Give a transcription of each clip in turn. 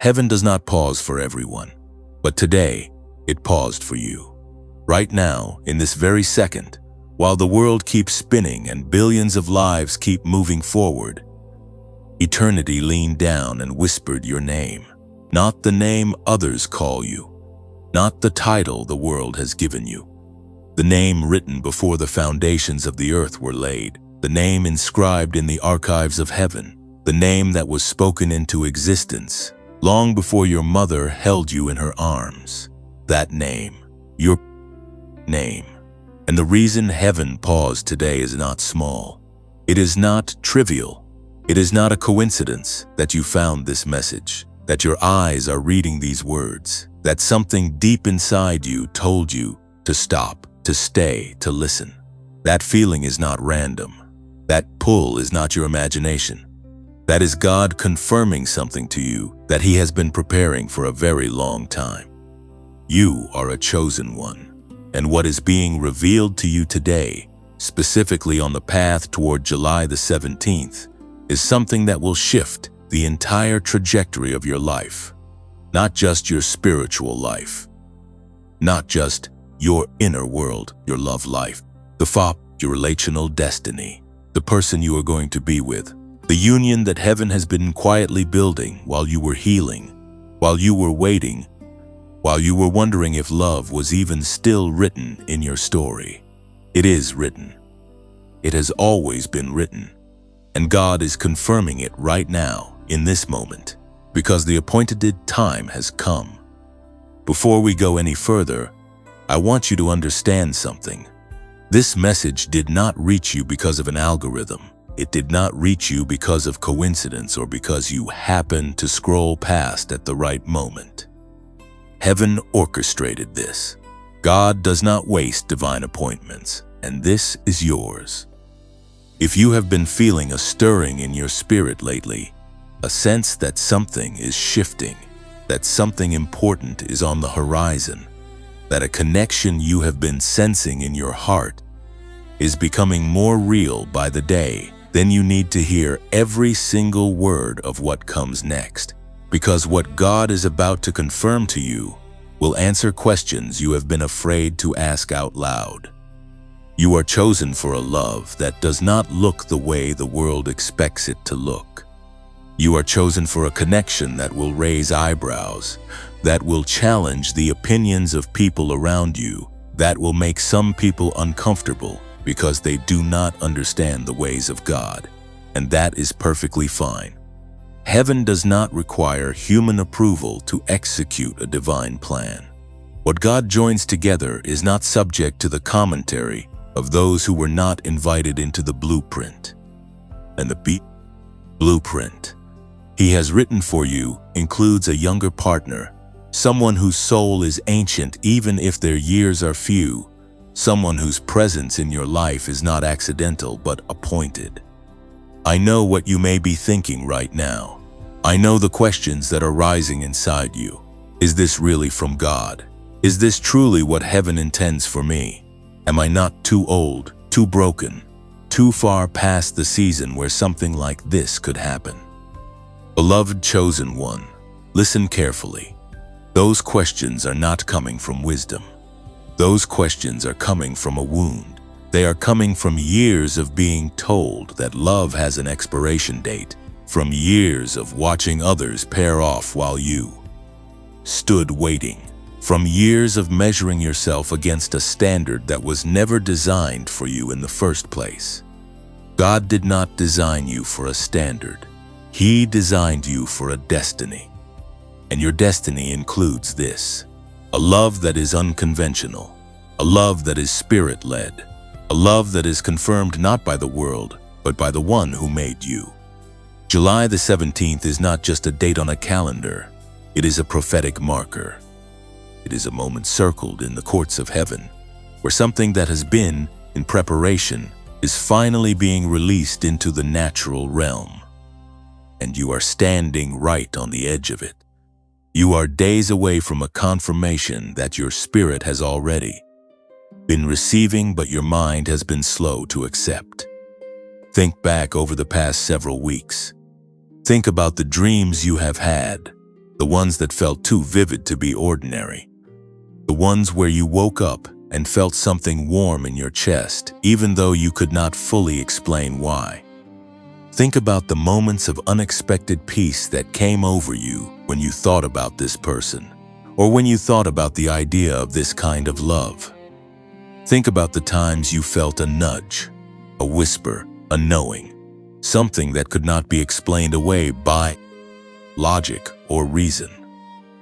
Heaven does not pause for everyone, but today it paused for you. Right now, in this very second, while the world keeps spinning and billions of lives keep moving forward, eternity leaned down and whispered your name. Not the name others call you, not the title the world has given you. The name written before the foundations of the earth were laid, the name inscribed in the archives of heaven, the name that was spoken into existence long before your mother held you in her arms. That name, your name. And the reason heaven paused today is not small. It is not trivial. It is not a coincidence that you found this message, that your eyes are reading these words, that something deep inside you told you to stop, to stay, to listen. That feeling is not random. That pull is not your imagination. That is God confirming something to you that He has been preparing for a very long time. You are a chosen one, and what is being revealed to you today, specifically on the path toward July the 17th, is something that will shift the entire trajectory of your life. Not just your spiritual life, not just your inner world, your love life, your relational destiny, the person you are going to be with, the union that heaven has been quietly building while you were healing, while you were waiting, while you were wondering if love was even still written in your story. It is written. It has always been written. And God is confirming it right now, in this moment, because the appointed time has come. Before we go any further, I want you to understand something. This message did not reach you because of an algorithm. It did not reach you because of coincidence or because you happened to scroll past at the right moment. Heaven orchestrated this. God does not waste divine appointments, and this is yours. If you have been feeling a stirring in your spirit lately, a sense that something is shifting, that something important is on the horizon, that a connection you have been sensing in your heart is becoming more real by the day, then you need to hear every single word of what comes next, because what God is about to confirm to you will answer questions you have been afraid to ask out loud. You are chosen for a love that does not look the way the world expects it to look. You are chosen for a connection that will raise eyebrows, that will challenge the opinions of people around you, that will make some people uncomfortable because they do not understand the ways of God, and that is perfectly fine. Heaven does not require human approval to execute a divine plan. What God joins together is not subject to the commentary of those who were not invited into the blueprint. And the blueprint He has written for you includes a younger partner, someone whose soul is ancient even if their years are few, someone whose presence in your life is not accidental but appointed. I know what you may be thinking right now. I know the questions that are rising inside you. Is this really from God? Is this truly what heaven intends for me? Am I not too old, too broken, too far past the season where something like this could happen? Beloved chosen one, listen carefully. Those questions are not coming from wisdom. Those questions are coming from a wound. They are coming from years of being told that love has an expiration date, from years of watching others pair off while you stood waiting, from years of measuring yourself against a standard that was never designed for you in the first place. God did not design you for a standard. He designed you for a destiny. And your destiny includes this: a love that is unconventional, a love that is spirit-led, a love that is confirmed not by the world, but by the one who made you. July the 17th is not just a date on a calendar. It is a prophetic marker. It is a moment circled in the courts of heaven, where something that has been in preparation is finally being released into the natural realm. And you are standing right on the edge of it. You are days away from a confirmation that your spirit has already been receiving, but your mind has been slow to accept. Think back over the past several weeks. Think about the dreams you have had, The ones that felt too vivid to be ordinary. The ones where you woke up and felt something warm in your chest, even though you could not fully explain why. Think about the moments of unexpected peace that came over you when you thought about this person, or when you thought about the idea of this kind of love. Think about the times you felt a nudge, a whisper, a knowing, something that could not be explained away by logic or reason.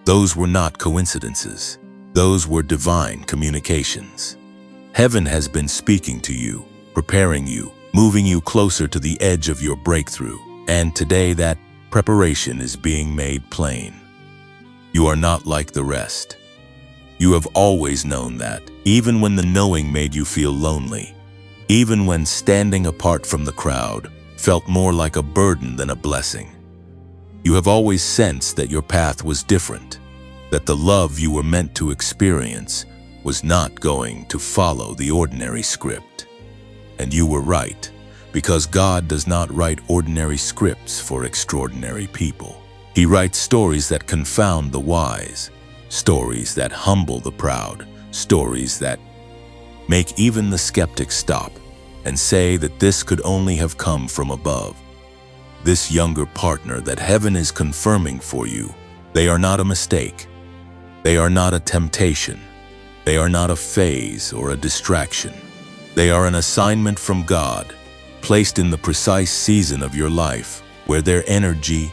Those were not coincidences. Those were divine communications. Heaven has been speaking to you, preparing you, moving you closer to the edge of your breakthrough, and today that preparation is being made plain. You are not like the rest. You have always known that, even when the knowing made you feel lonely, even when standing apart from the crowd felt more like a burden than a blessing. You have always sensed that your path was different, that the love you were meant to experience was not going to follow the ordinary script. And you were right, because God does not write ordinary scripts for extraordinary people. He writes stories that confound the wise, stories that humble the proud, stories that make even the skeptic stop and say that this could only have come from above. This younger partner that heaven is confirming for you, they are not a mistake. They are not a temptation. They are not a phase or a distraction. They are an assignment from God, placed in the precise season of your life, where their energy,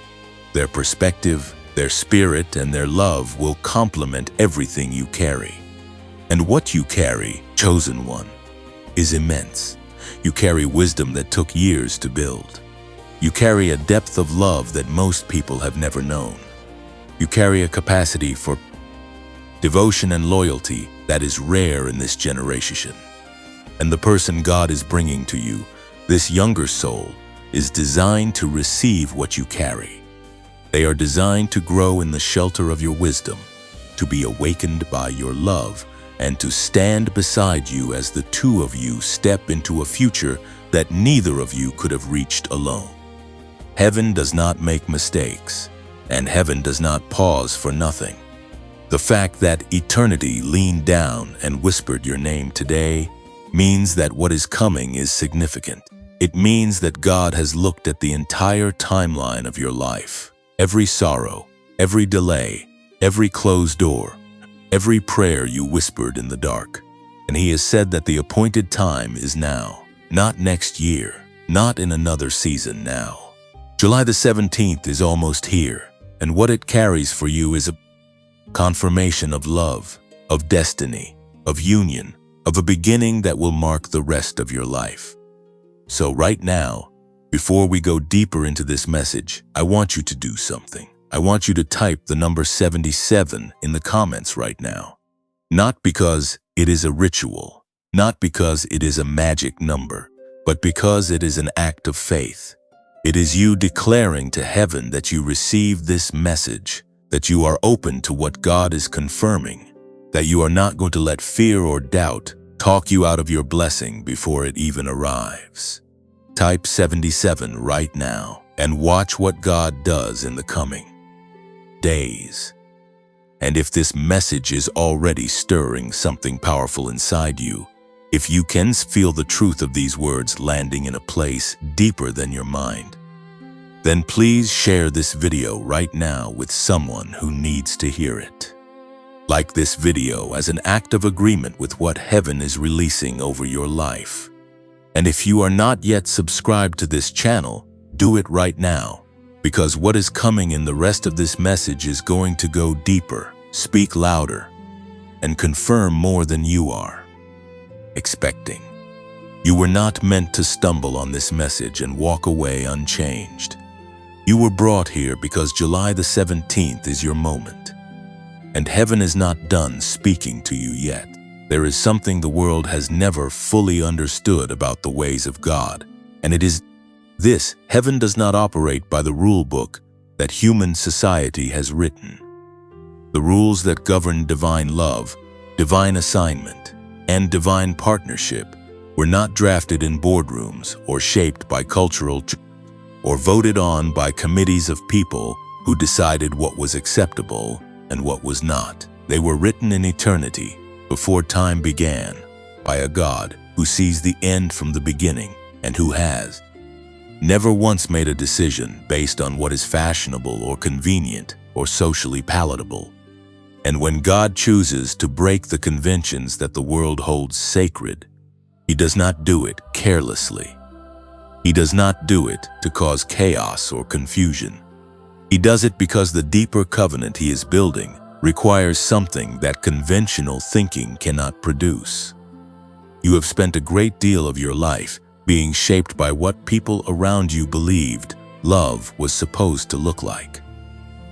their perspective, their spirit, and their love will complement everything you carry. And what you carry, chosen one, is immense. You carry wisdom that took years to build. You carry a depth of love that most people have never known. You carry a capacity for devotion and loyalty that is rare in this generation. And the person God is bringing to you, this younger soul, is designed to receive what you carry. They are designed to grow in the shelter of your wisdom, to be awakened by your love, and to stand beside you as the two of you step into a future that neither of you could have reached alone. Heaven does not make mistakes, and heaven does not pause for nothing. The fact that eternity leaned down and whispered your name today means that what is coming is significant. It means that God has looked at the entire timeline of your life, every sorrow, every delay, every closed door, every prayer you whispered in the dark, and He has said that the appointed time is now, not next year, not in another season now. July the 17th is almost here, and what it carries for you is a confirmation of love, of destiny, of union, of a beginning that will mark the rest of your life. So right now, before we go deeper into this message, I want you to do something. I want you to type the number 77 in the comments right now. Not because it is a ritual, not because it is a magic number, but because it is an act of faith. It is you declaring to heaven that you receive this message, that you are open to what God is confirming, that you are not going to let fear or doubt talk you out of your blessing before it even arrives. Type 77 right now and watch what God does in the coming days. And if this message is already stirring something powerful inside you, if you can feel the truth of these words landing in a place deeper than your mind, then please share this video right now with someone who needs to hear it. Like this video as an act of agreement with what heaven is releasing over your life. And if you are not yet subscribed to this channel, do it right now, because what is coming in the rest of this message is going to go deeper, speak louder, and confirm more than you are expecting. You were not meant to stumble on this message and walk away unchanged. You were brought here because July the 17th is your moment. And heaven is not done speaking to you yet. There is something the world has never fully understood about the ways of God, and it is this: heaven does not operate by the rule book that human society has written. The rules that govern divine love, divine assignment, and divine partnership were not drafted in boardrooms or shaped by cultural or voted on by committees of people who decided what was acceptable and what was not. They were written in eternity, before time began, by a God who sees the end from the beginning and who has never once made a decision based on what is fashionable or convenient or socially palatable. And when God chooses to break the conventions that the world holds sacred, He does not do it carelessly. He does not do it to cause chaos or confusion. He does it because the deeper covenant He is building requires something that conventional thinking cannot produce. You have spent a great deal of your life being shaped by what people around you believed love was supposed to look like.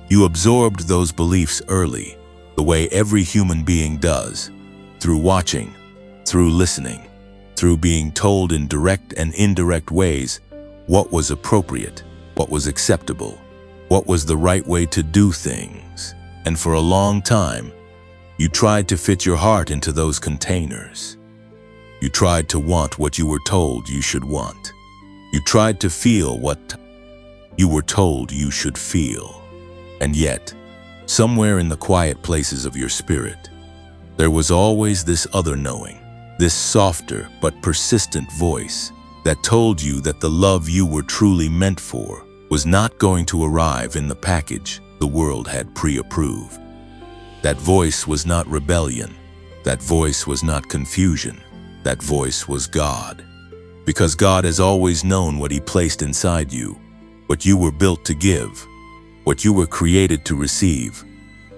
You absorbed those beliefs early, the way every human being does, through watching, through listening, through being told in direct and indirect ways what was appropriate, what was acceptable, what was the right way to do things. And for a long time, you tried to fit your heart into those containers. You tried to want what you were told you should want. You tried to feel what you were told you should feel. And yet, somewhere in the quiet places of your spirit, there was always this other knowing, this softer but persistent voice that told you that the love you were truly meant for was not going to arrive in the package the world had pre-approved. That voice was not rebellion. That voice was not confusion. That voice was God. Because God has always known what He placed inside you, what you were built to give, what you were created to receive,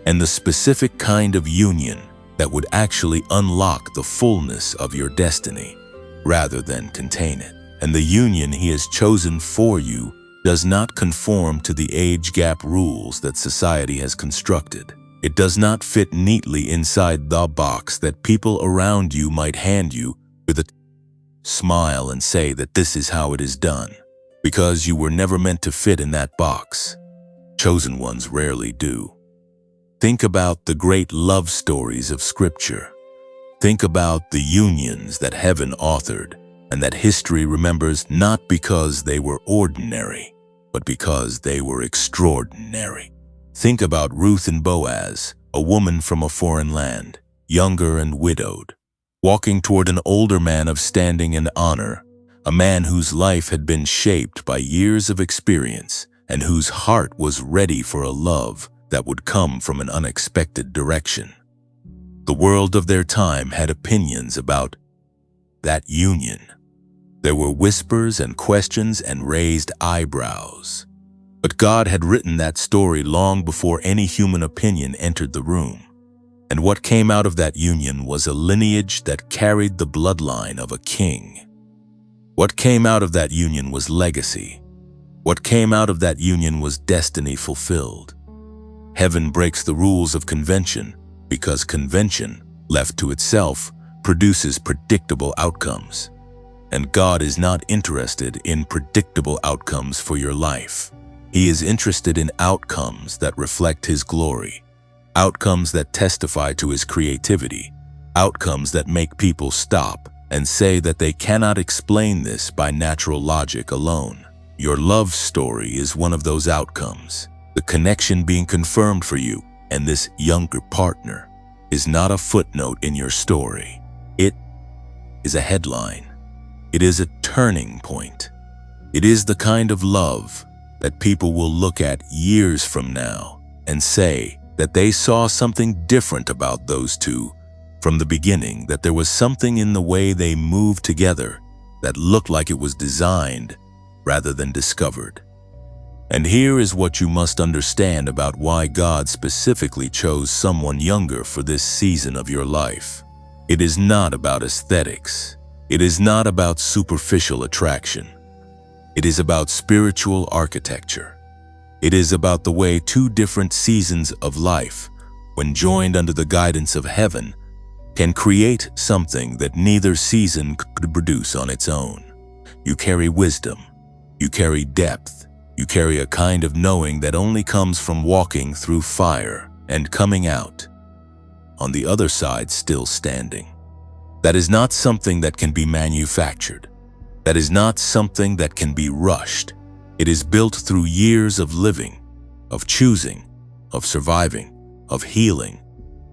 and the specific kind of union that would actually unlock the fullness of your destiny rather than contain it. And the union He has chosen for you does not conform to the age gap rules that society has constructed. It does not fit neatly inside the box that people around you might hand you with a smile and say that this is how it is done, because you were never meant to fit in that box. Chosen ones rarely do. Think about the great love stories of Scripture. Think about the unions that heaven authored and that history remembers not because they were ordinary, but because they were extraordinary. Think about Ruth and Boaz, a woman from a foreign land, younger and widowed, walking toward an older man of standing and honor, a man whose life had been shaped by years of experience and whose heart was ready for a love that would come from an unexpected direction. The world of their time had opinions about that union. There were whispers and questions and raised eyebrows. But God had written that story long before any human opinion entered the room. And what came out of that union was a lineage that carried the bloodline of a king. What came out of that union was legacy. What came out of that union was destiny fulfilled. Heaven breaks the rules of convention because convention, left to itself, produces predictable outcomes. And God is not interested in predictable outcomes for your life. He is interested in outcomes that reflect His glory, outcomes that testify to His creativity, outcomes that make people stop and say that they cannot explain this by natural logic alone. Your love story is one of those outcomes. The connection being confirmed for you and this younger partner is not a footnote in your story. It is a headline. It is a turning point. It is the kind of love that people will look at years from now and say that they saw something different about those two from the beginning, that there was something in the way they moved together that looked like it was designed rather than discovered. And here is what you must understand about why God specifically chose someone younger for this season of your life. It is not about aesthetics. It is not about superficial attraction. It is about spiritual architecture. It is about the way two different seasons of life, when joined under the guidance of heaven, can create something that neither season could produce on its own. You carry wisdom. You carry depth. You carry a kind of knowing that only comes from walking through fire and coming out on the other side still standing. That is not something that can be manufactured. That is not something that can be rushed. It is built through years of living, of choosing, of surviving, of healing,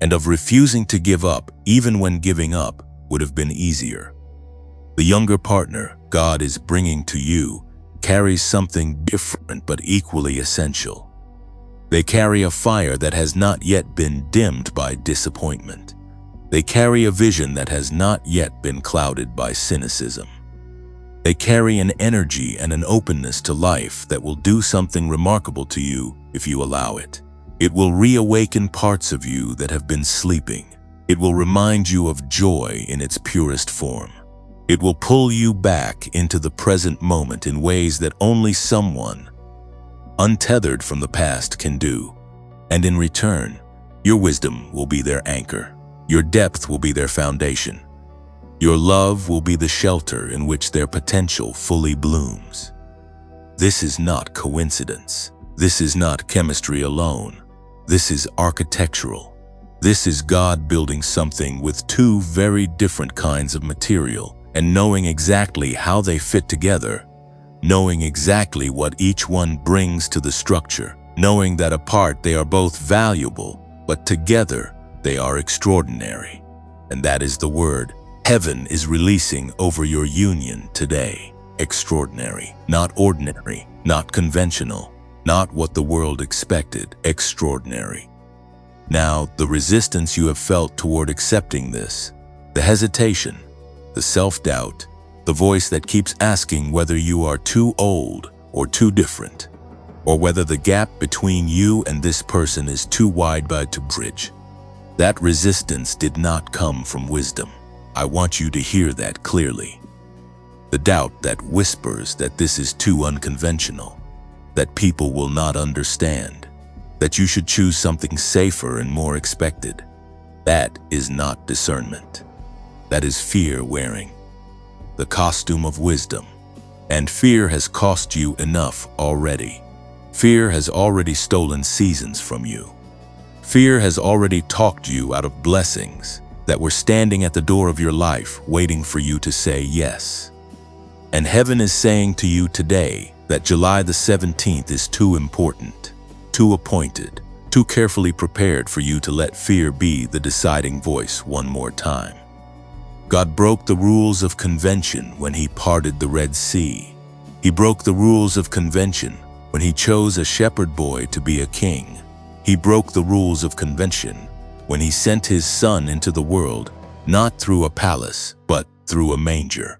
and of refusing to give up even when giving up would have been easier. The younger partner God is bringing to you carries something different but equally essential. They carry a fire that has not yet been dimmed by disappointment. They carry a vision that has not yet been clouded by cynicism. They carry an energy and an openness to life that will do something remarkable to you if you allow it. It will reawaken parts of you that have been sleeping. It will remind you of joy in its purest form. It will pull you back into the present moment in ways that only someone untethered from the past can do. And in return, your wisdom will be their anchor. Your depth will be their foundation. Your love will be the shelter in which their potential fully blooms. This is not coincidence. This is not chemistry alone. This is architectural. This is God building something with two very different kinds of material and knowing exactly how they fit together, knowing exactly what each one brings to the structure, knowing that apart they are both valuable, but together they are extraordinary. And that is the word heaven is releasing over your union today. Extraordinary, not ordinary, not conventional, not what the world expected. Extraordinary. Now, the resistance you have felt toward accepting this, the hesitation, the self-doubt, the voice that keeps asking whether you are too old or too different, or whether the gap between you and this person is too wide to bridge. That resistance did not come from wisdom. I want you to hear that clearly. The doubt that whispers that this is too unconventional, that people will not understand, that you should choose something safer and more expected, that is not discernment. That is fear wearing the costume of wisdom. And fear has cost you enough already. Fear has already stolen seasons from you. Fear has already talked you out of blessings that were standing at the door of your life waiting for you to say yes. And heaven is saying to you today that July the 17th is too important, too appointed, too carefully prepared for you to let fear be the deciding voice one more time. God broke the rules of convention when He parted the Red Sea. He broke the rules of convention when He chose a shepherd boy to be a king. He broke the rules of convention when He sent His Son into the world, not through a palace, but through a manger.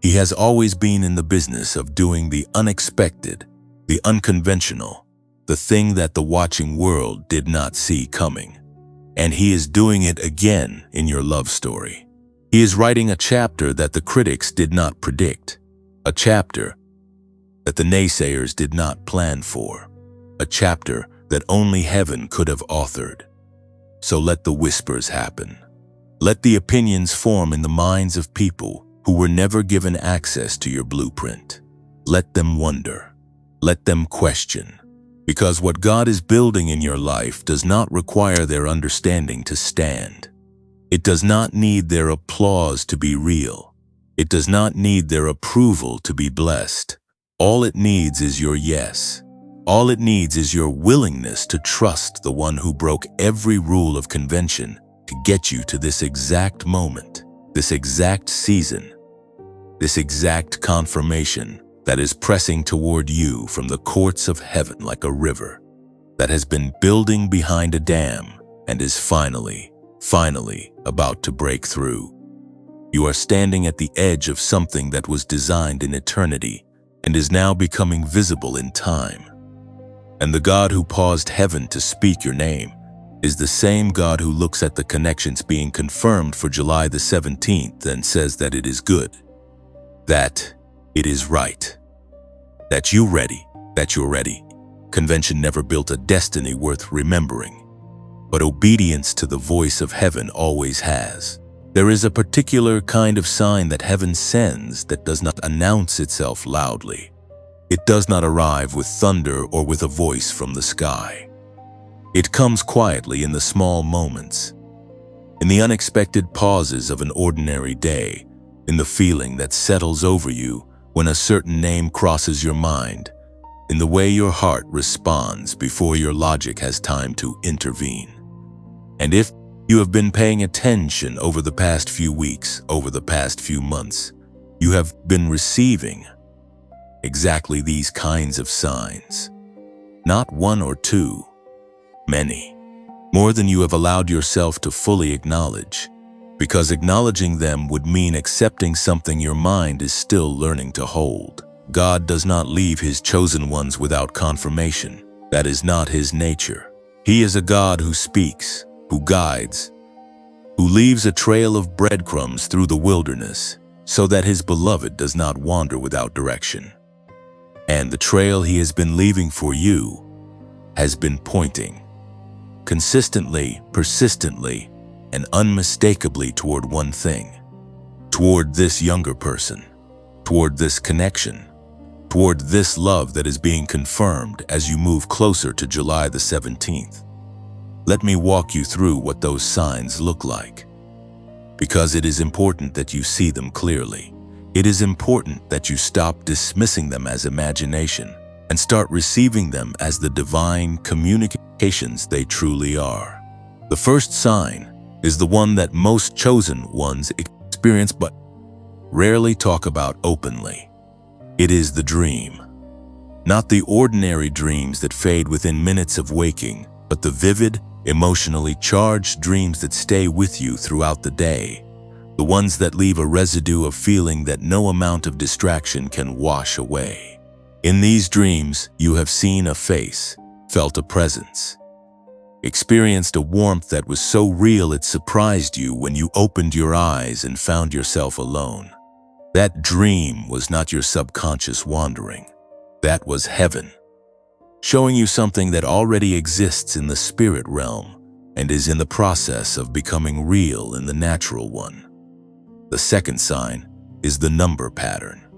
He has always been in the business of doing the unexpected, the unconventional, the thing that the watching world did not see coming. And He is doing it again in your love story. He is writing a chapter that the critics did not predict, a chapter that the naysayers did not plan for, a chapter that only heaven could have authored. So let the whispers happen. Let the opinions form in the minds of people who were never given access to your blueprint. Let them wonder. Let them question. Because what God is building in your life does not require their understanding to stand. It does not need their applause to be real. It does not need their approval to be blessed. All it needs is your yes. All it needs is your willingness to trust the one who broke every rule of convention to get you to this exact moment, this exact season, this exact confirmation that is pressing toward you from the courts of heaven like a river that has been building behind a dam and is finally about to break through. You are standing at the edge of something that was designed in eternity and is now becoming visible in time. And the God who paused heaven to speak your name is the same God who looks at the connections being confirmed for July the 17th and says that it is good, that it is right, that you're ready. Convention never built a destiny worth remembering, but obedience to the voice of heaven always has. There is a particular kind of sign that heaven sends that does not announce itself loudly. It does not arrive with thunder or with a voice from the sky. It comes quietly in the small moments, in the unexpected pauses of an ordinary day, in the feeling that settles over you when a certain name crosses your mind, in the way your heart responds before your logic has time to intervene. And if you have been paying attention over the past few weeks, over the past few months, you have been receiving exactly these kinds of signs. Not one or two, many. More than you have allowed yourself to fully acknowledge, because acknowledging them would mean accepting something your mind is still learning to hold. God does not leave his chosen ones without confirmation. That is not his nature. He is a God who speaks, who guides, who leaves a trail of breadcrumbs through the wilderness so that his beloved does not wander without direction. And the trail he has been leaving for you has been pointing consistently, persistently, and unmistakably toward one thing, toward this younger person, toward this connection, toward this love that is being confirmed as you move closer to July the 17th. Let me walk you through what those signs look like, because it is important that you see them clearly. It is important that you stop dismissing them as imagination and start receiving them as the divine communications they truly are. The first sign is the one that most chosen ones experience but rarely talk about openly. It is the dream. Not the ordinary dreams that fade within minutes of waking, but the vivid, emotionally charged dreams that stay with you throughout the day. The ones that leave a residue of feeling that no amount of distraction can wash away. In these dreams, you have seen a face, felt a presence, experienced a warmth that was so real it surprised you when you opened your eyes and found yourself alone. That dream was not your subconscious wandering. That was heaven, showing you something that already exists in the spirit realm and is in the process of becoming real in the natural one. The second sign is the number pattern.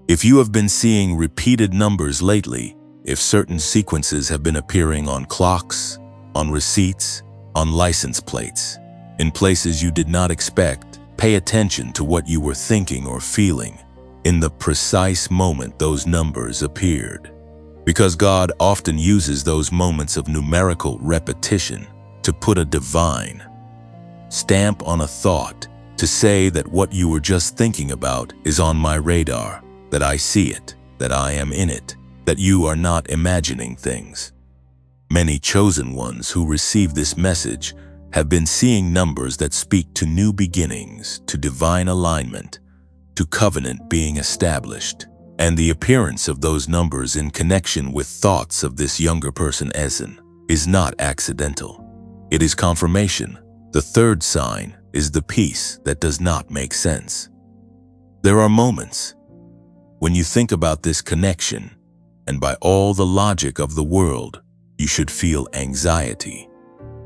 If you have been seeing repeated numbers lately, if certain sequences have been appearing on clocks, on receipts, on license plates, in places you did not expect, pay attention to what you were thinking or feeling in the precise moment those numbers appeared. Because God often uses those moments of numerical repetition to put a divine stamp on a thought, to say that what you were just thinking about is on my radar, that I see it, that I am in it, that you are not imagining things. Many chosen ones who receive this message have been seeing numbers that speak to new beginnings, to divine alignment, to covenant being established. And the appearance of those numbers in connection with thoughts of this younger person Essen is not accidental. It is confirmation. The third sign is the peace that does not make sense. There are moments when you think about this connection, and by all the logic of the world, you should feel anxiety.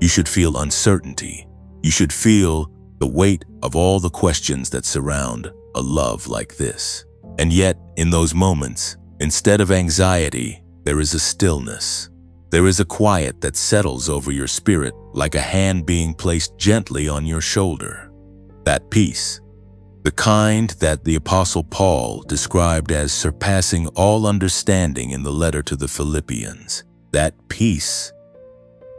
You should feel uncertainty. You should feel the weight of all the questions that surround a love like this. And yet, in those moments, instead of anxiety, there is a stillness. There is a quiet that settles over your spirit like a hand being placed gently on your shoulder. That peace, the kind that the Apostle Paul described as surpassing all understanding in the letter to the Philippians, that peace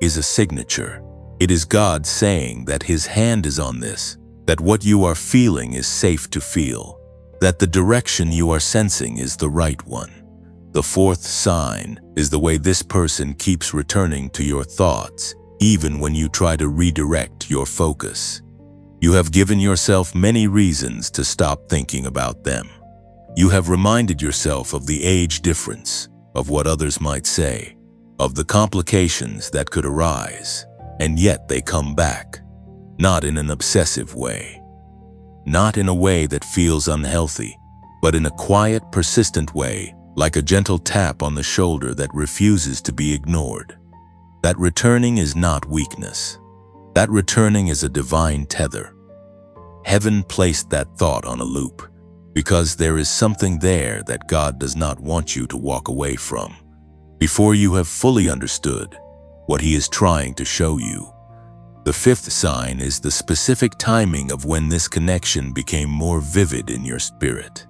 is a signature. It is God saying that his hand is on this, that what you are feeling is safe to feel, that the direction you are sensing is the right one. The fourth sign is the way this person keeps returning to your thoughts, even when you try to redirect your focus. You have given yourself many reasons to stop thinking about them. You have reminded yourself of the age difference, of what others might say, of the complications that could arise, and yet they come back, not in an obsessive way, not in a way that feels unhealthy, but in a quiet, persistent way, like a gentle tap on the shoulder that refuses to be ignored. That returning is not weakness. That returning is a divine tether. Heaven placed that thought on a loop, because there is something there that God does not want you to walk away from, before you have fully understood what he is trying to show you. The fifth sign is the specific timing of when this connection became more vivid in your spirit.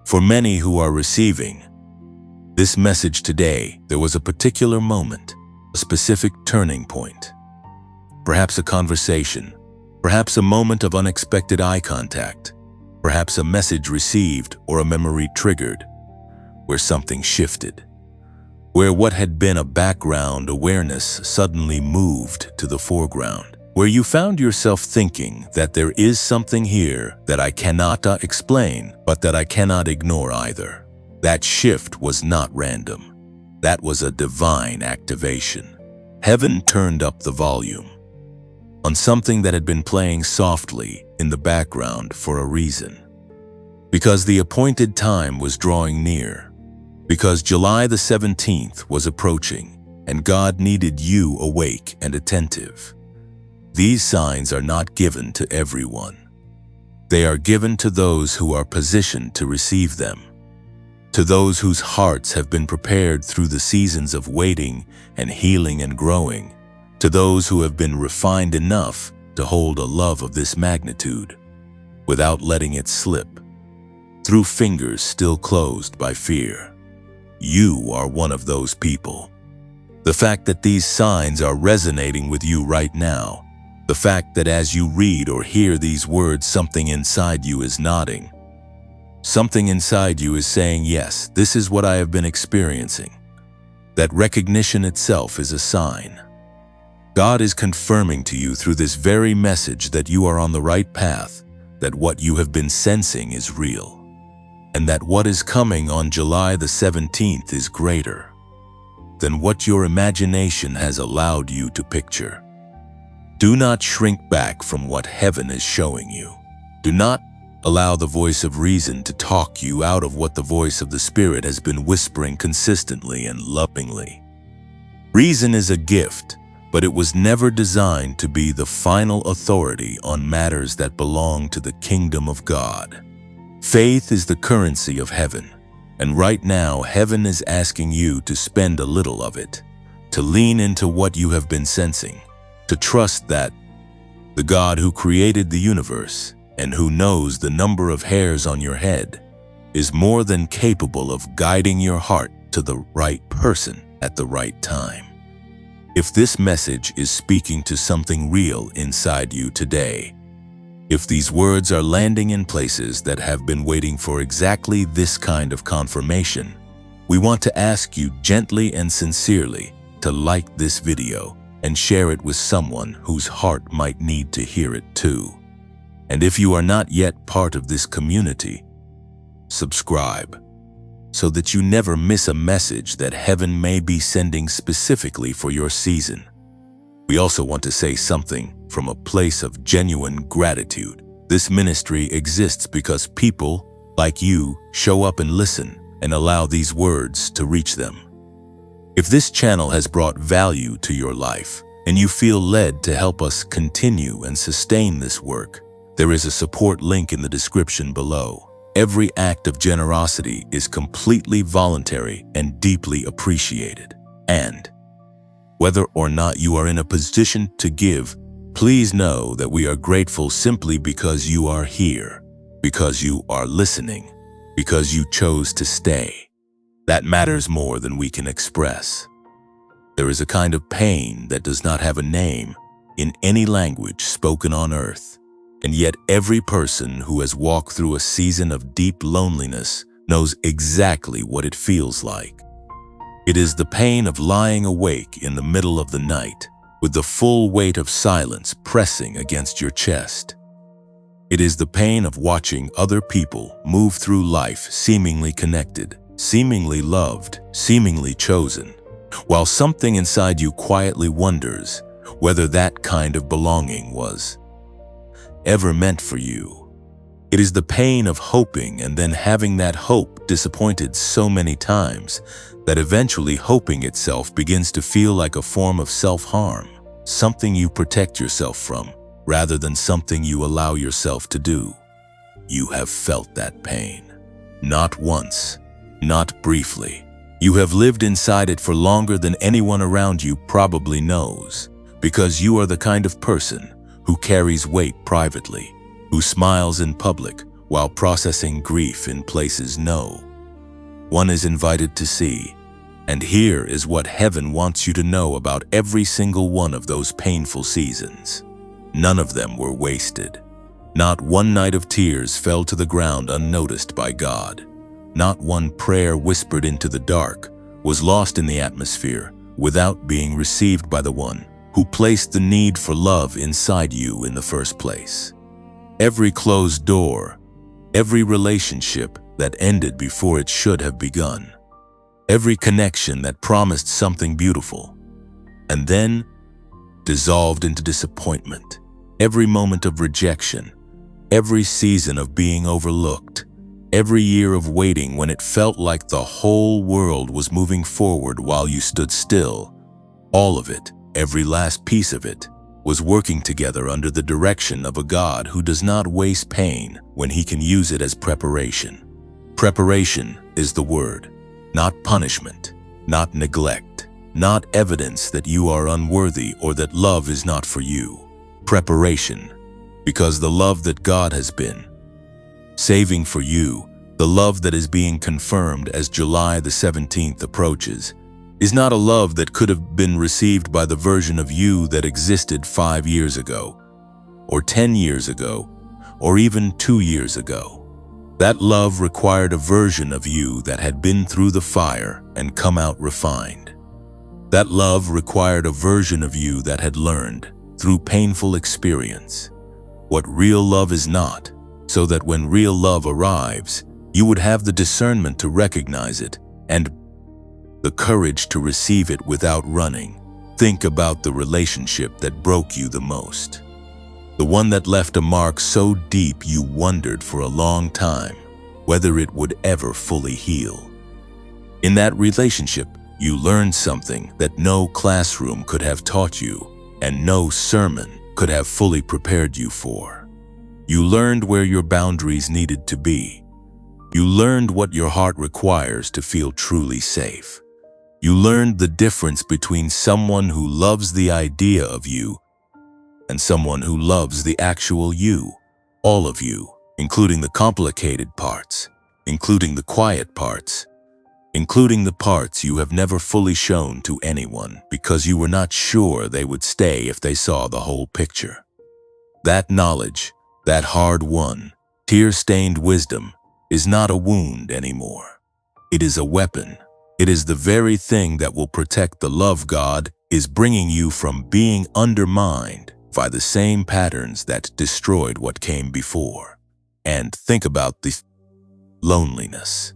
For many who are receiving, This message today, there was a particular moment, a specific turning point. Perhaps a conversation, perhaps a moment of unexpected eye contact, perhaps a message received or a memory triggered, where something shifted, where what had been a background awareness suddenly moved to the foreground, where you found yourself thinking that there is something here that I cannot explain, but that I cannot ignore either. That shift was not random. That was a divine activation. Heaven turned up the volume on something that had been playing softly in the background for a reason. Because the appointed time was drawing near. Because July the 17th was approaching, and God needed you awake and attentive. These signs are not given to everyone. They are given to those who are positioned to receive them, to those whose hearts have been prepared through the seasons of waiting and healing and growing, to those who have been refined enough to hold a love of this magnitude without letting it slip through fingers still closed by fear. You are one of those people. The fact that these signs are resonating with you right now, the fact that as you read or hear these words, something inside you is nodding. Something inside you is saying, yes, this is what I have been experiencing. That recognition itself is a sign. God is confirming to you through this very message that you are on the right path, that what you have been sensing is real, and that what is coming on July the 17th is greater than what your imagination has allowed you to picture. Do not shrink back from what heaven is showing you. Do not allow the voice of reason to talk you out of what the voice of the Spirit has been whispering consistently and lovingly. Reason is a gift, but it was never designed to be the final authority on matters that belong to the kingdom of God. Faith is the currency of heaven, and right now heaven is asking you to spend a little of it, to lean into what you have been sensing, to trust that the God who created the universe and who knows the number of hairs on your head is more than capable of guiding your heart to the right person at the right time. If this message is speaking to something real inside you today, if these words are landing in places that have been waiting for exactly this kind of confirmation, we want to ask you gently and sincerely to like this video and share it with someone whose heart might need to hear it too. And if you are not yet part of this community, subscribe so that you never miss a message that heaven may be sending specifically for your season. We also want to say something from a place of genuine gratitude. This ministry exists because people like you show up and listen and allow these words to reach them. If this channel has brought value to your life and you feel led to help us continue and sustain this work, there is a support link in the description below. Every act of generosity is completely voluntary and deeply appreciated. And whether or not you are in a position to give, please know that we are grateful simply because you are here, because you are listening, because you chose to stay. That matters more than we can express. There is a kind of pain that does not have a name in any language spoken on earth. And yet every person who has walked through a season of deep loneliness knows exactly what it feels like. It is the pain of lying awake in the middle of the night with the full weight of silence pressing against your chest. It is the pain of watching other people move through life seemingly connected, seemingly loved, seemingly chosen, while something inside you quietly wonders whether that kind of belonging was ever meant for you. It is the pain of hoping and then having that hope disappointed so many times that eventually hoping itself begins to feel like a form of self-harm, something you protect yourself from rather than something you allow yourself to do. You have felt that pain. Not once, not briefly. You have lived inside it for longer than anyone around you probably knows, because you are the kind of person who carries weight privately, who smiles in public while processing grief in places no one is invited to see. And here is what heaven wants you to know about every single one of those painful seasons. None of them were wasted. Not one night of tears fell to the ground unnoticed by God. Not one prayer whispered into the dark was lost in the atmosphere without being received by the one who placed the need for love inside you in the first place. Every closed door, every relationship that ended before it should have begun, every connection that promised something beautiful and then dissolved into disappointment, every moment of rejection, every season of being overlooked, every year of waiting when it felt like the whole world was moving forward while you stood still, all of it, every last piece of it, was working together under the direction of a God who does not waste pain when he can use it as preparation. Preparation is the word, not punishment, not neglect, not evidence that you are unworthy or that love is not for you. Preparation, because the love that God has been saving for you, the love that is being confirmed as July the 17th approaches, is not a love that could have been received by the version of you that existed 5 years ago, or 10 years ago, or even 2 years ago. That love required a version of you that had been through the fire and come out refined. That love required a version of you that had learned, through painful experience, what real love is not, so that when real love arrives, you would have the discernment to recognize it and the courage to receive it without running. Think about the relationship that broke you the most. The one that left a mark so deep you wondered for a long time whether it would ever fully heal. In that relationship, you learned something that no classroom could have taught you and no sermon could have fully prepared you for. You learned where your boundaries needed to be. You learned what your heart requires to feel truly safe. You learned the difference between someone who loves the idea of you and someone who loves the actual you. All of you, including the complicated parts, including the quiet parts, including the parts you have never fully shown to anyone because you were not sure they would stay if they saw the whole picture. That knowledge, that hard-won, tear-stained wisdom, is not a wound anymore. It is a weapon. It is the very thing that will protect the love God is bringing you from being undermined by the same patterns that destroyed what came before. And think about the loneliness,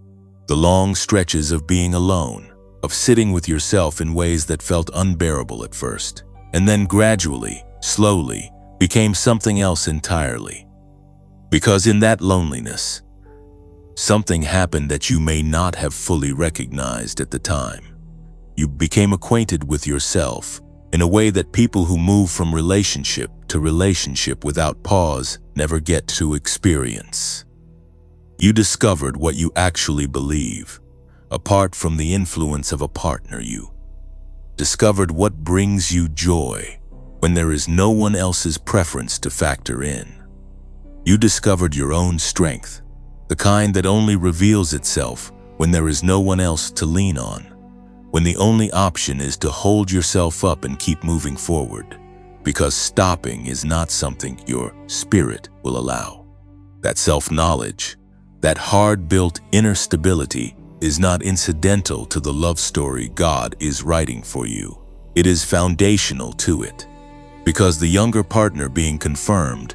the long stretches of being alone, of sitting with yourself in ways that felt unbearable at first, and then gradually, slowly, became something else entirely. Because in that loneliness, something happened that you may not have fully recognized at the time. You became acquainted with yourself in a way that people who move from relationship to relationship without pause never get to experience. You discovered what you actually believe, apart from the influence of a partner. You discovered what brings you joy when there is no one else's preference to factor in. You discovered your own strength, the kind that only reveals itself when there is no one else to lean on, when the only option is to hold yourself up and keep moving forward, because stopping is not something your spirit will allow. That self-knowledge, that hard-built inner stability is not incidental to the love story God is writing for you. It is foundational to it, because the younger partner being confirmed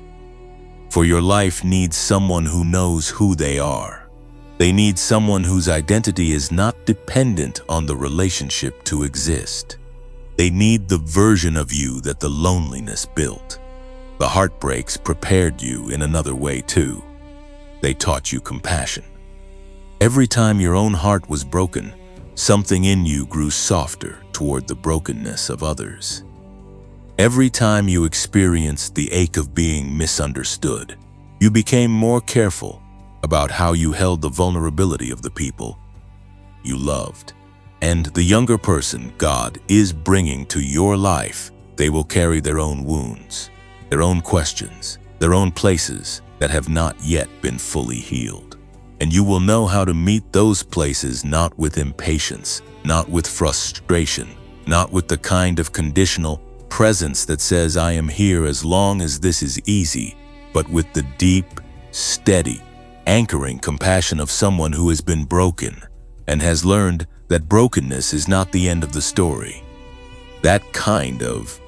for your life needs someone who knows who they are. They need someone whose identity is not dependent on the relationship to exist. They need the version of you that the loneliness built. The heartbreaks prepared you in another way too. They taught you compassion. Every time your own heart was broken, something in you grew softer toward the brokenness of others. Every time you experienced the ache of being misunderstood, you became more careful about how you held the vulnerability of the people you loved. And the younger person God is bringing to your life, they will carry their own wounds, their own questions, their own places that have not yet been fully healed. And you will know how to meet those places not with impatience, not with frustration, not with the kind of conditional presence that says, I am here as long as this is easy, but with the deep, steady, anchoring compassion of someone who has been broken and has learned that brokenness is not the end of the story. That kind of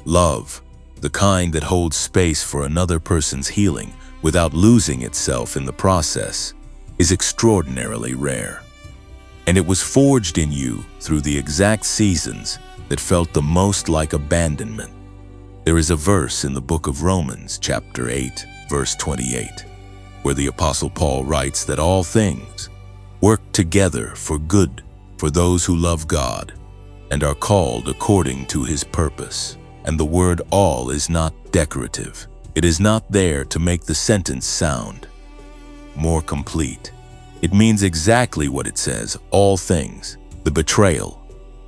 love, the kind that holds space for another person's healing without losing itself in the process, is extraordinarily rare. And it was forged in you through the exact seasons that felt the most like abandonment. There is a verse in the book of Romans, chapter 8, verse 28, where the Apostle Paul writes that all things work together for good for those who love God and are called according to his purpose. And the word all is not decorative. It is not there to make the sentence sound more complete. It means exactly what it says, all things: the betrayal,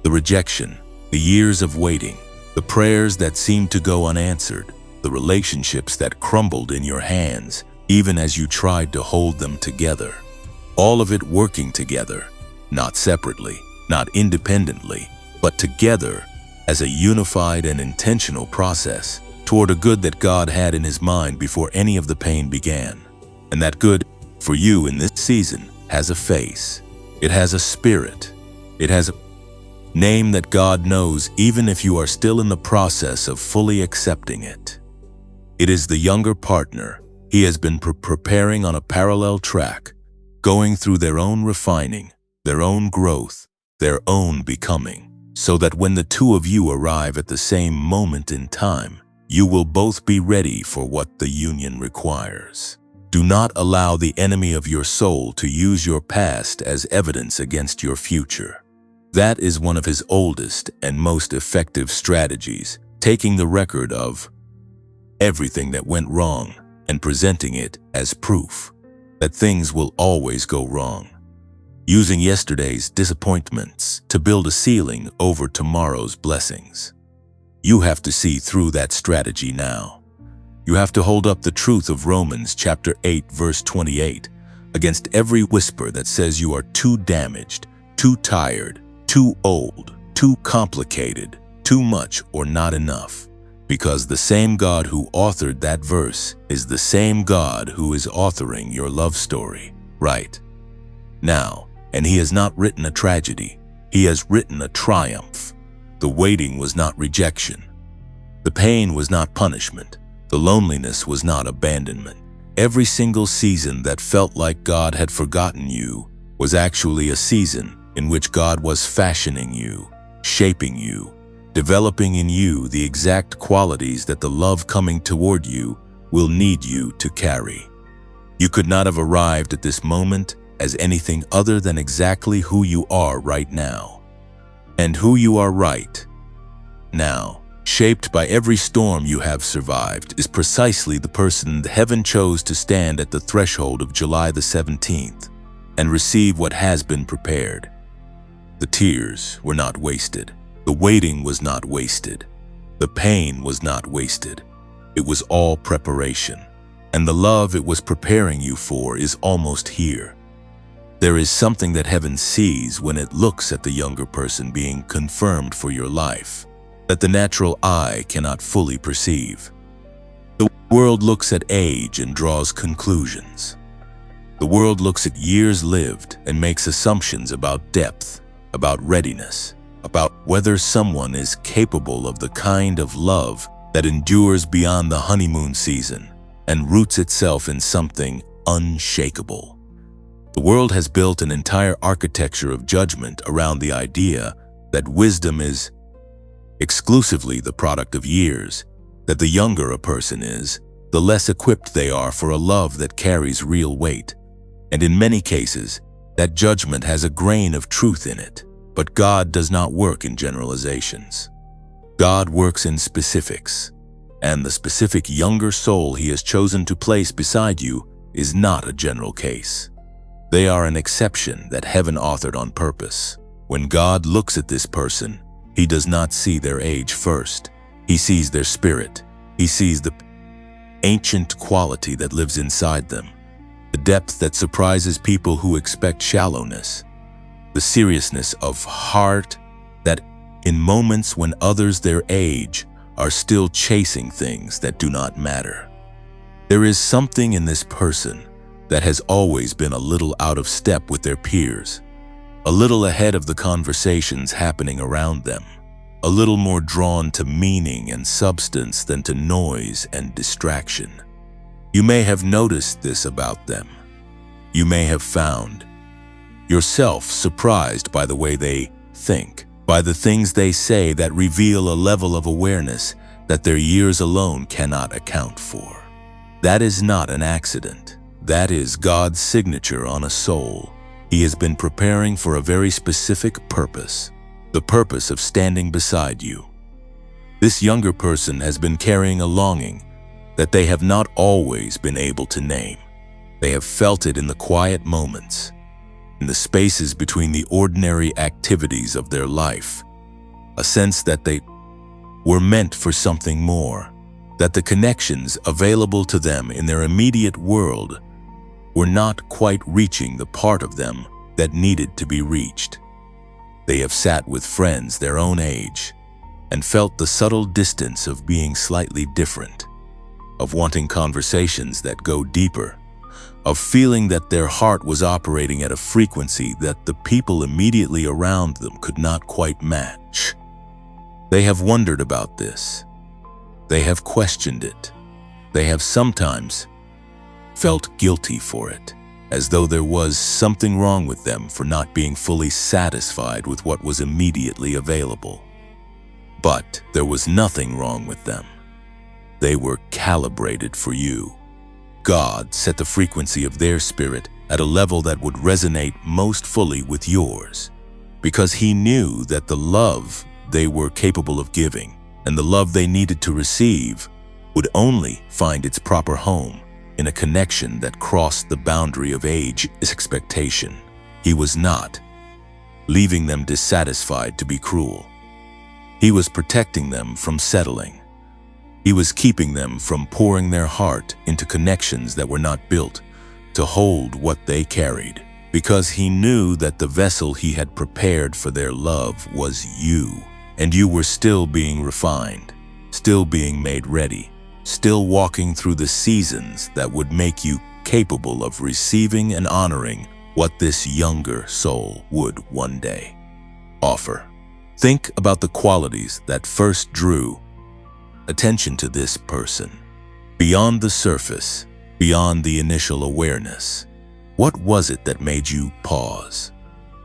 the rejection, the years of waiting, the prayers that seemed to go unanswered, the relationships that crumbled in your hands, even as you tried to hold them together. All of it working together, not separately, not independently, but together as a unified and intentional process toward a good that God had in his mind before any of the pain began. And that good, for you in this season, has a face. It has a spirit. It has a name that God knows even if you are still in the process of fully accepting it. It is the younger partner. He has been preparing on a parallel track, going through their own refining, their own growth, their own becoming, so that when the two of you arrive at the same moment in time, you will both be ready for what the union requires. Do not allow the enemy of your soul to use your past as evidence against your future. That is one of his oldest and most effective strategies, taking the record of everything that went wrong and presenting it as proof that things will always go wrong. Using yesterday's disappointments to build a ceiling over tomorrow's blessings. You have to see through that strategy now. You have to hold up the truth of Romans chapter 8, verse 28 against every whisper that says you are too damaged, too tired, too old, too complicated, too much, or not enough. Because the same God who authored that verse is the same God who is authoring your love story right now. And he has not written a tragedy. He has written a triumph. The waiting was not rejection. The pain was not punishment. The loneliness was not abandonment. Every single season that felt like God had forgotten you was actually a season in which God was fashioning you, shaping you, developing in you the exact qualities that the love coming toward you will need you to carry. You could not have arrived at this moment as anything other than exactly who you are right now. And who you are right now, shaped by every storm you have survived, is precisely the person heaven chose to stand at the threshold of July the 17th and receive what has been prepared. The tears were not wasted. The waiting was not wasted. The pain was not wasted. It was all preparation. And the love it was preparing you for is almost here. There is something that heaven sees when it looks at the younger person being confirmed for your life, that the natural eye cannot fully perceive. The world looks at age and draws conclusions. The world looks at years lived and makes assumptions about depth, about readiness, about whether someone is capable of the kind of love that endures beyond the honeymoon season and roots itself in something unshakable. The world has built an entire architecture of judgment around the idea that wisdom is exclusively the product of years, that the younger a person is, the less equipped they are for a love that carries real weight. And in many cases, that judgment has a grain of truth in it. But God does not work in generalizations. God works in specifics. And the specific younger soul he has chosen to place beside you is not a general case. They are an exception that heaven authored on purpose. When God looks at this person, he does not see their age first. He sees their spirit. He sees the ancient quality that lives inside them, the the depth that surprises people who expect shallowness, the seriousness of heart that, in moments when others their age are still chasing things that do not matter. There is something in this person that has always been a little out of step with their peers, a little ahead of the conversations happening around them, a little more drawn to meaning and substance than to noise and distraction. You may have noticed this about them. You may have found yourself surprised by the way they think, by the things they say that reveal a level of awareness that their years alone cannot account for. That is not an accident. That is God's signature on a soul. He has been preparing for a very specific purpose, the purpose of standing beside you. This younger person has been carrying a longing that they have not always been able to name. They have felt it in the quiet moments, in the spaces between the ordinary activities of their life, a sense that they were meant for something more, that the connections available to them in their immediate world were not quite reaching the part of them that needed to be reached. They have sat with friends their own age and felt the subtle distance of being slightly different, of wanting conversations that go deeper, of feeling that their heart was operating at a frequency that the people immediately around them could not quite match. They have wondered about this. They have questioned it. They have sometimes felt guilty for it, as though there was something wrong with them for not being fully satisfied with what was immediately available. But there was nothing wrong with them. They were calibrated for you. God set the frequency of their spirit at a level that would resonate most fully with yours, because He knew that the love they were capable of giving and the love they needed to receive would only find its proper home in a connection that crossed the boundary of age expectation. He was not leaving them dissatisfied to be cruel. He was protecting them from settling. He was keeping them from pouring their heart into connections that were not built to hold what they carried, because He knew that the vessel He had prepared for their love was you, and you were still being refined, still being made ready, still walking through the seasons that would make you capable of receiving and honoring what this younger soul would one day offer. Think about the qualities that first drew attention to this person. Beyond the surface, beyond the initial awareness, what was it that made you pause?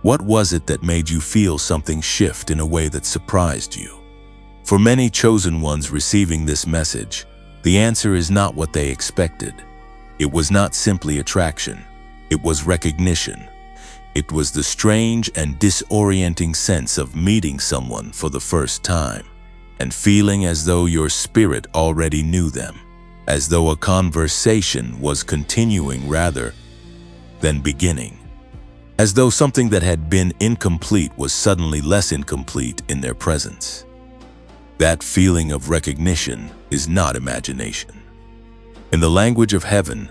What was it that made you feel something shift in a way that surprised you? For many chosen ones receiving this message, the answer is not what they expected. It was not simply attraction. It was recognition. It was the strange and disorienting sense of meeting someone for the first time and feeling as though your spirit already knew them, as though a conversation was continuing rather than beginning, as though something that had been incomplete was suddenly less incomplete in their presence. That feeling of recognition is not imagination. In the language of heaven,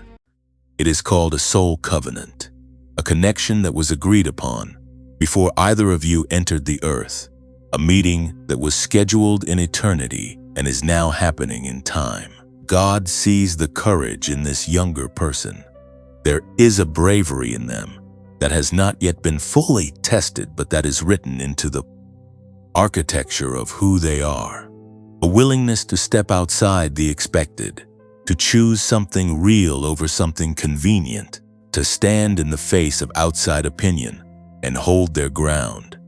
it is called a soul covenant, a connection that was agreed upon before either of you entered the earth, a meeting that was scheduled in eternity and is now happening in time. God sees the courage in this younger person. There is a bravery in them that has not yet been fully tested, but that is written into the architecture of who they are. A willingness to step outside the expected, to choose something real over something convenient, to stand in the face of outside opinion and hold their ground,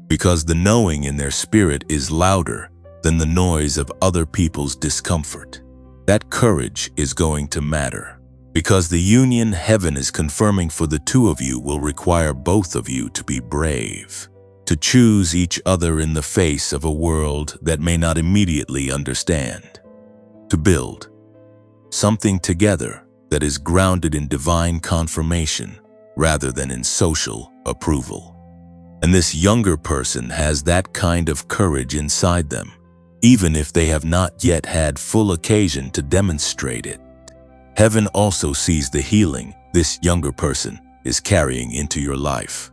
because the knowing in their spirit is louder than the noise of other people's discomfort. That courage is going to matter, because the union heaven is confirming for the two of you will require both of you to be brave, to choose each other in the face of a world that may not immediately understand, to build something together that is grounded in divine confirmation rather than in social approval. And this younger person has that kind of courage inside them, even if they have not yet had full occasion to demonstrate it. Heaven also sees the healing this younger person is carrying into your life.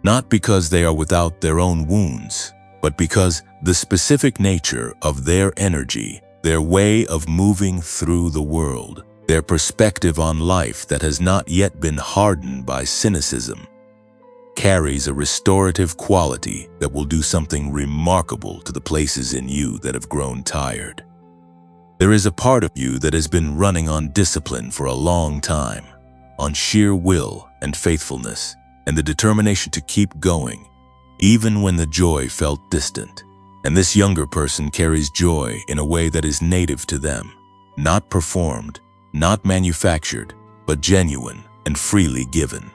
Not because they are without their own wounds, but because the specific nature of their energy, their way of moving through the world, their perspective on life that has not yet been hardened by cynicism, carries a restorative quality that will do something remarkable to the places in you that have grown tired. There is a part of you that has been running on discipline for a long time, on sheer will and faithfulness, and the determination to keep going, even when the joy felt distant. And this younger person carries joy in a way that is native to them, not performed, not manufactured, but genuine and freely given.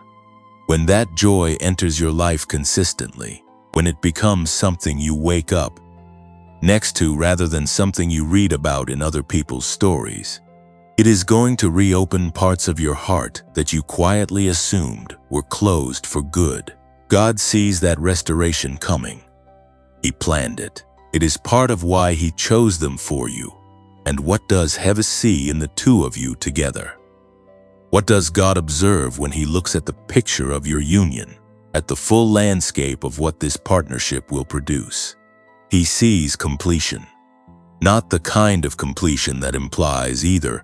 When that joy enters your life consistently, when it becomes something you wake up next to rather than something you read about in other people's stories, it is going to reopen parts of your heart that you quietly assumed were closed for good. God sees that restoration coming. He planned it. It is part of why He chose them for you. And what does heaven see in the two of you together? What does God observe when He looks at the picture of your union, at the full landscape of what this partnership will produce? He sees completion. Not the kind of completion that implies either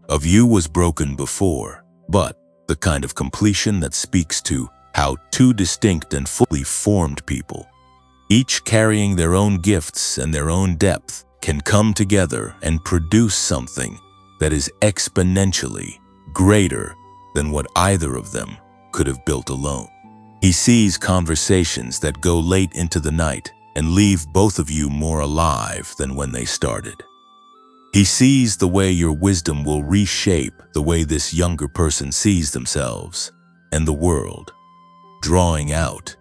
of you was broken before, but the kind of completion that speaks to how two distinct and fully formed people, each carrying their own gifts and their own depth, can come together and produce something that is exponentially greater than what either of them could have built alone. He sees conversations that go late into the night and leave both of you more alive than when they started. He sees the way your wisdom will reshape the way this younger person sees themselves and the world, drawing out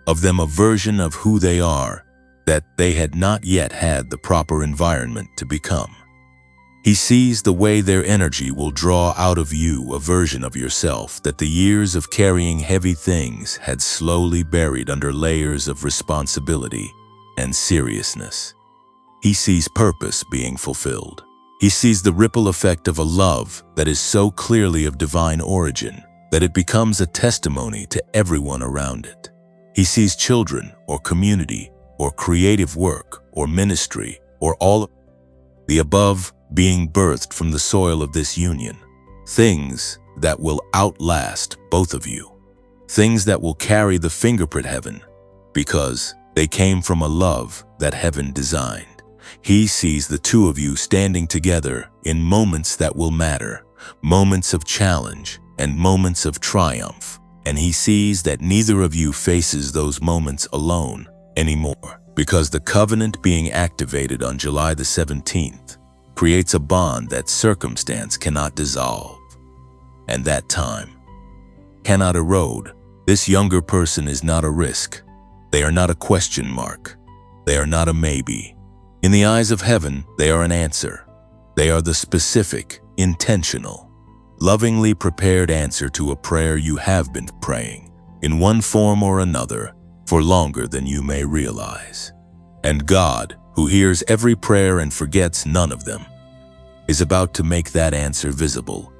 of them a version of who they are that they had not yet had the proper environment to become. He sees the way their energy will draw out of you a version of yourself that the years of carrying heavy things had slowly buried under layers of responsibility and seriousness. He sees purpose being fulfilled. He sees the ripple effect of a love that is so clearly of divine origin that it becomes a testimony to everyone around it. He sees children or community or creative work or ministry or all of the above being birthed from the soil of this union. Things that will outlast both of you. Things that will carry the fingerprint heaven because they came from a love that heaven designed. He sees the two of you standing together in moments that will matter, moments of challenge and moments of triumph. And He sees that neither of you faces those moments alone anymore, because the covenant being activated on July the 17th creates a bond that circumstance cannot dissolve, and that time cannot erode. This younger person is not a risk. They are not a question mark. They are not a maybe. In the eyes of heaven, they are an answer. They are the specific, intentional, lovingly prepared answer to a prayer you have been praying, in one form or another, for longer than you may realize. And God, who hears every prayer and forgets none of them, is about to make that answer visible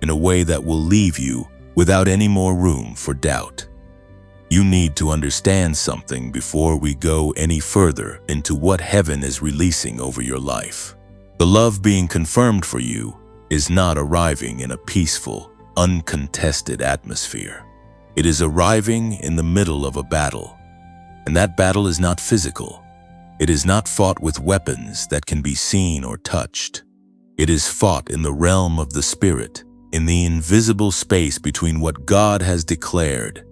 in a way that will leave you without any more room for doubt. You need to understand something before we go any further into what heaven is releasing over your life. The love being confirmed for you is not arriving in a peaceful, uncontested atmosphere. It is arriving in the middle of a battle, and that battle is not physical. It is not fought with weapons that can be seen or touched. It is fought in the realm of the Spirit, in the invisible space between what God has declared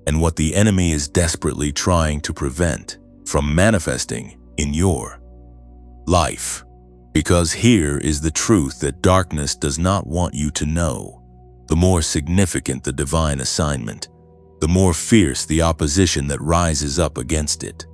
and what the enemy is desperately trying to prevent from manifesting in your life. Because here is the truth that darkness does not want you to know. The more significant the divine assignment, the more fierce the opposition that rises up against it.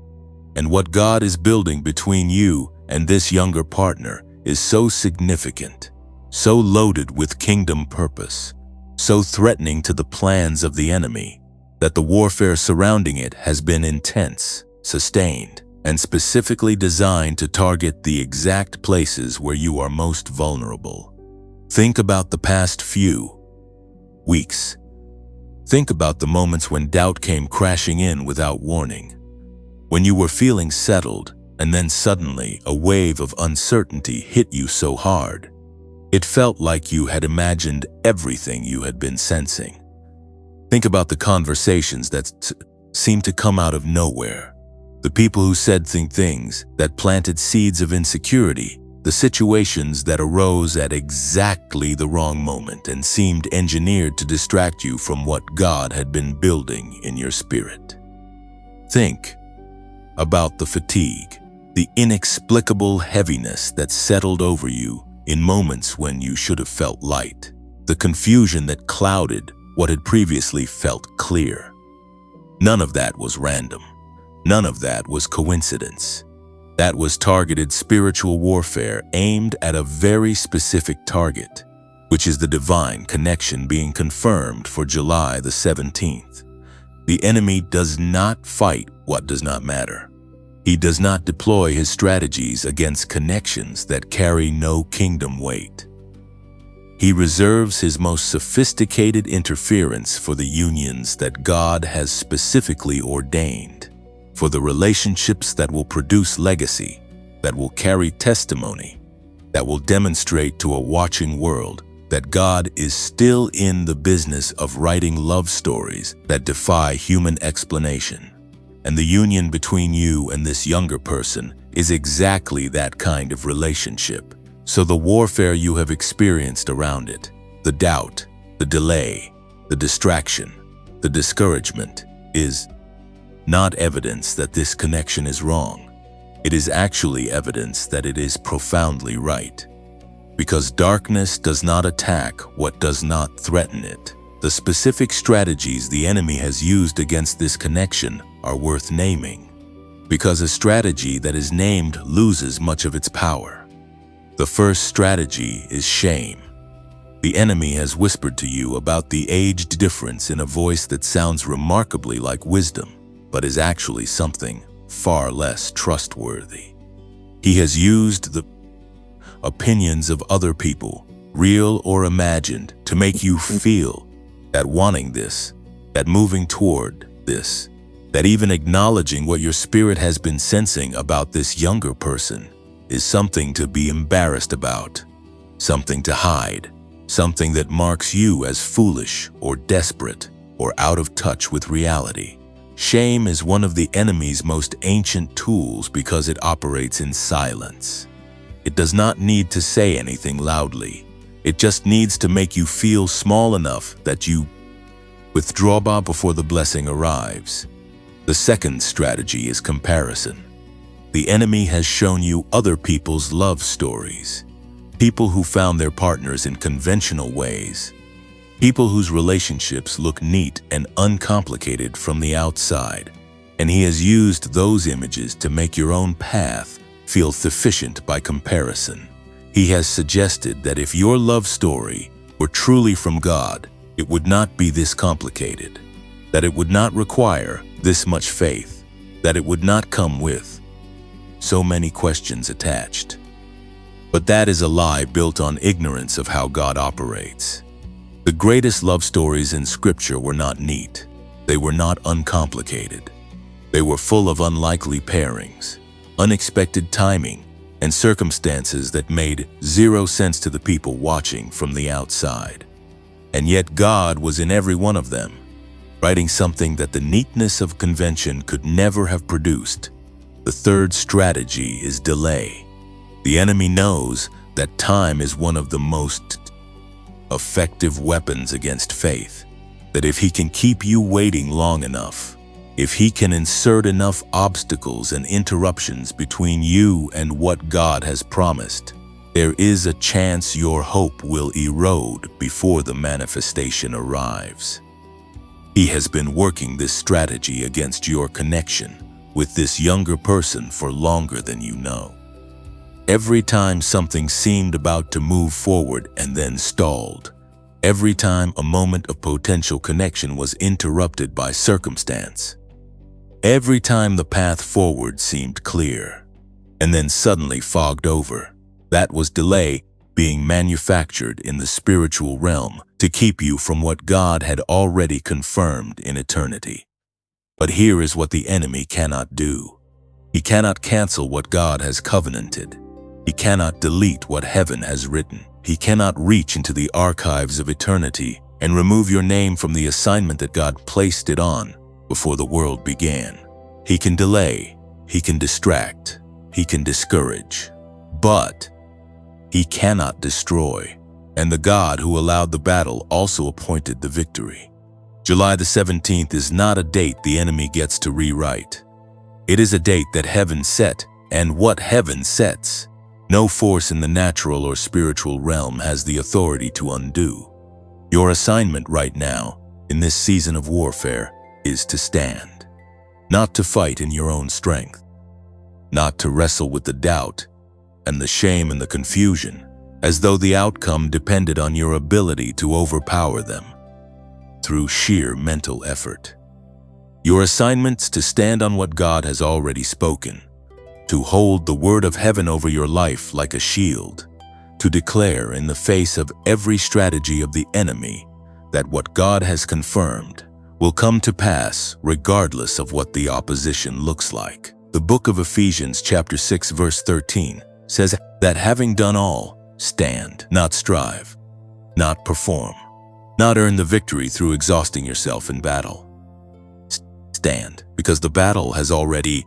And what God is building between you and this younger partner is so significant, so loaded with kingdom purpose, so threatening to the plans of the enemy, that the warfare surrounding it has been intense, sustained, and specifically designed to target the exact places where you are most vulnerable. Think about the past few, weeks. Think about the moments when doubt came crashing in without warning. When you were feeling settled, and then suddenly a wave of uncertainty hit you so hard. It felt like you had imagined everything you had been sensing. Think about the conversations that seemed to come out of nowhere. The people who said things that planted seeds of insecurity. The situations that arose at exactly the wrong moment and seemed engineered to distract you from what God had been building in your spirit. Think about the fatigue, the inexplicable heaviness that settled over you in moments when you should have felt light, the confusion that clouded what had previously felt clear. None of that was random. None of that was coincidence. That was targeted spiritual warfare aimed at a very specific target, which is the divine connection being confirmed for July the 17th. The enemy does not fight what does not matter. He does not deploy his strategies against connections that carry no kingdom weight. He reserves his most sophisticated interference for the unions that God has specifically ordained, for the relationships that will produce legacy, that will carry testimony, that will demonstrate to a watching world that God is still in the business of writing love stories that defy human explanation. And the union between you and this younger person is exactly that kind of relationship. So the warfare you have experienced around it, the doubt, the delay, the distraction, the discouragement, is not evidence that this connection is wrong. It is actually evidence that it is profoundly right. Because darkness does not attack what does not threaten it. The specific strategies the enemy has used against this connection are worth naming, because a strategy that is named loses much of its power. The first strategy is shame. The enemy has whispered to you about the aged difference in a voice that sounds remarkably like wisdom, but is actually something far less trustworthy. He has used the opinions of other people, real or imagined, to make you feel that wanting this, that moving toward this, that even acknowledging what your spirit has been sensing about this younger person is something to be embarrassed about, something to hide, something that marks you as foolish or desperate or out of touch with reality. Shame is one of the enemy's most ancient tools because it operates in silence. It does not need to say anything loudly. It just needs to make you feel small enough that you withdraw before the blessing arrives. The second strategy is comparison. The enemy has shown you other people's love stories, people who found their partners in conventional ways, people whose relationships look neat and uncomplicated from the outside, and he has used those images to make your own path feel sufficient by comparison. He has suggested that if your love story were truly from God, it would not be this complicated, that it would not require this much faith, that it would not come with so many questions attached. But that is a lie built on ignorance of how God operates. The greatest love stories in Scripture were not neat. They were not uncomplicated. They were full of unlikely pairings, unexpected timing, and circumstances that made zero sense to the people watching from the outside. And yet God was in every one of them, writing something that the neatness of convention could never have produced. The third strategy is delay. The enemy knows that time is one of the most effective weapons against faith, that if he can keep you waiting long enough, if he can insert enough obstacles and interruptions between you and what God has promised, there is a chance your hope will erode before the manifestation arrives. He has been working this strategy against your connection with this younger person for longer than you know. Every time something seemed about to move forward and then stalled, every time a moment of potential connection was interrupted by circumstance, every time the path forward seemed clear and then suddenly fogged over, that was delay. being manufactured in the spiritual realm to keep you from what God had already confirmed in eternity. But here is what the enemy cannot do. He cannot cancel what God has covenanted. He cannot delete what heaven has written. He cannot reach into the archives of eternity and remove your name from the assignment that God placed it on before the world began. He can delay, he can distract, he can discourage, but he cannot destroy. And the God who allowed the battle also appointed the victory. July the 17th is not a date the enemy gets to rewrite. It is a date that heaven set, and what heaven sets, no force in the natural or spiritual realm has the authority to undo. Your assignment right now, in this season of warfare, is to stand. Not to fight in your own strength. Not to wrestle with the doubt and the shame and the confusion, as though the outcome depended on your ability to overpower them through sheer mental effort. Your assignment's to stand on what God has already spoken, to hold the word of heaven over your life like a shield, to declare in the face of every strategy of the enemy that what God has confirmed will come to pass regardless of what the opposition looks like. The book of Ephesians chapter 6 verse 13 says that having done all, stand, not strive, not perform, not earn the victory through exhausting yourself in battle. Stand, because the battle has already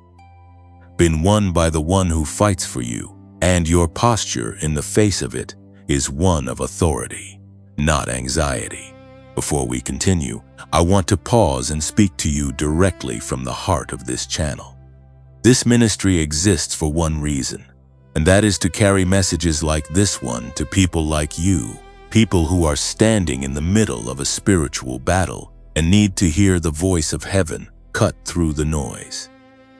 been won by the one who fights for you, and your posture in the face of it is one of authority, not anxiety. Before we continue, I want to pause and speak to you directly from the heart of this channel. This ministry exists for one reason, and that is to carry messages like this one to people like you, people who are standing in the middle of a spiritual battle and need to hear the voice of heaven cut through the noise.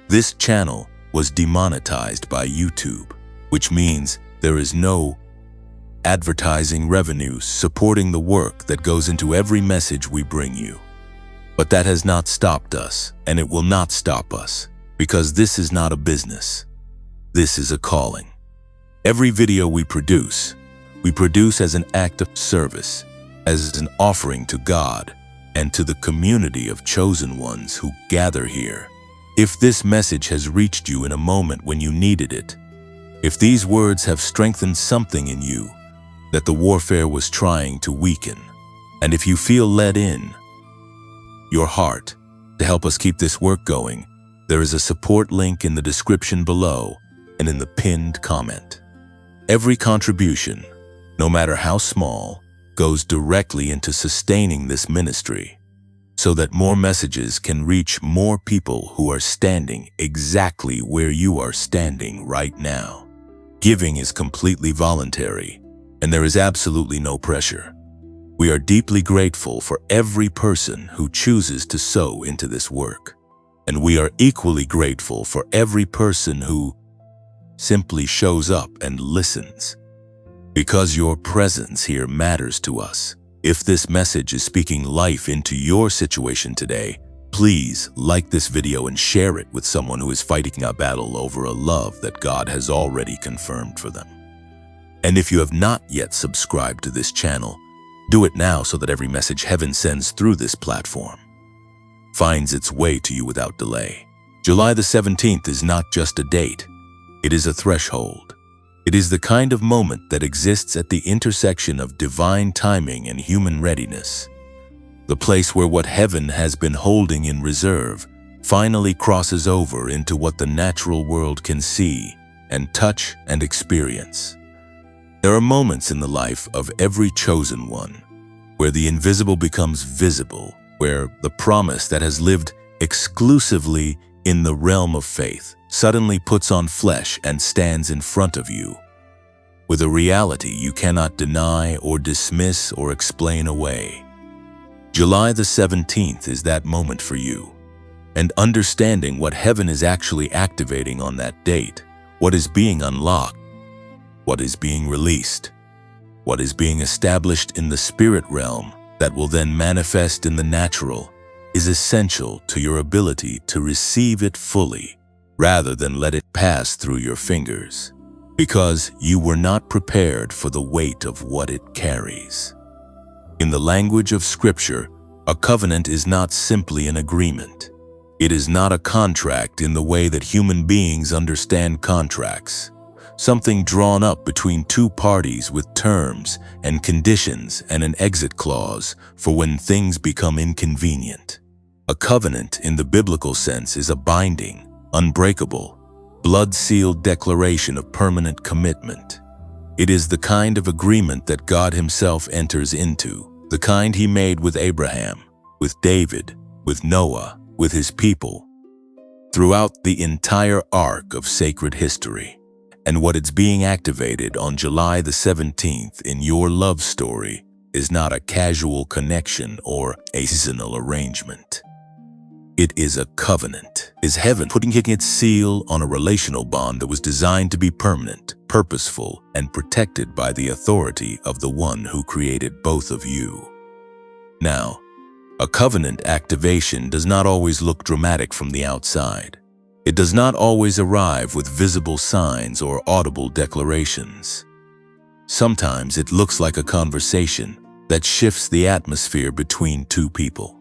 This channel was demonetized by YouTube, which means there is no advertising revenue supporting the work that goes into every message we bring you. But that has not stopped us, and it will not stop us, because this is not a business. This is a calling. Every video we produce as an act of service, as an offering to God and to the community of chosen ones who gather here. If this message has reached you in a moment when you needed it, if these words have strengthened something in you that the warfare was trying to weaken, and if you feel led in your heart to help us keep this work going, there is a support link in the description below and in the pinned comment. Every contribution, no matter how small, goes directly into sustaining this ministry so that more messages can reach more people who are standing exactly where you are standing right now. Giving is completely voluntary, and there is absolutely no pressure. We are deeply grateful for every person who chooses to sow into this work, and we are equally grateful for every person who simply shows up and listens. Because your presence here matters to us. If this message is speaking life into your situation today, please like this video and share it with someone who is fighting a battle over a love that God has already confirmed for them. And if you have not yet subscribed to this channel, do it now so that every message heaven sends through this platform finds its way to you without delay. July the 17th is not just a date, it is a threshold. It is the kind of moment that exists at the intersection of divine timing and human readiness. The place where what heaven has been holding in reserve finally crosses over into what the natural world can see and touch and experience. There are moments in the life of every chosen one where the invisible becomes visible, where the promise that has lived exclusively in the realm of faith suddenly puts on flesh and stands in front of you with a reality you cannot deny or dismiss or explain away. July the 17th is that moment for you, and understanding what heaven is actually activating on that date, what is being unlocked, what is being released, what is being established in the spirit realm that will then manifest in the natural, is essential to your ability to receive it fully rather than let it pass through your fingers. because you were not prepared for the weight of what it carries. In the language of Scripture, a covenant is not simply an agreement. It is not a contract in the way that human beings understand contracts, something drawn up between two parties with terms and conditions and an exit clause for when things become inconvenient. A covenant in the biblical sense is a binding, unbreakable, blood-sealed declaration of permanent commitment. It is the kind of agreement that God Himself enters into, the kind He made with Abraham, with David, with Noah, with His people, throughout the entire arc of sacred history. And what it's being activated on July the 17th in your love story is not a casual connection or a seasonal arrangement. It is a covenant. Is heaven putting its seal on a relational bond that was designed to be permanent, purposeful, and protected by the authority of the one who created both of you. Now, a covenant activation does not always look dramatic from the outside. It does not always arrive with visible signs or audible declarations. Sometimes it looks like a conversation that shifts the atmosphere between two people.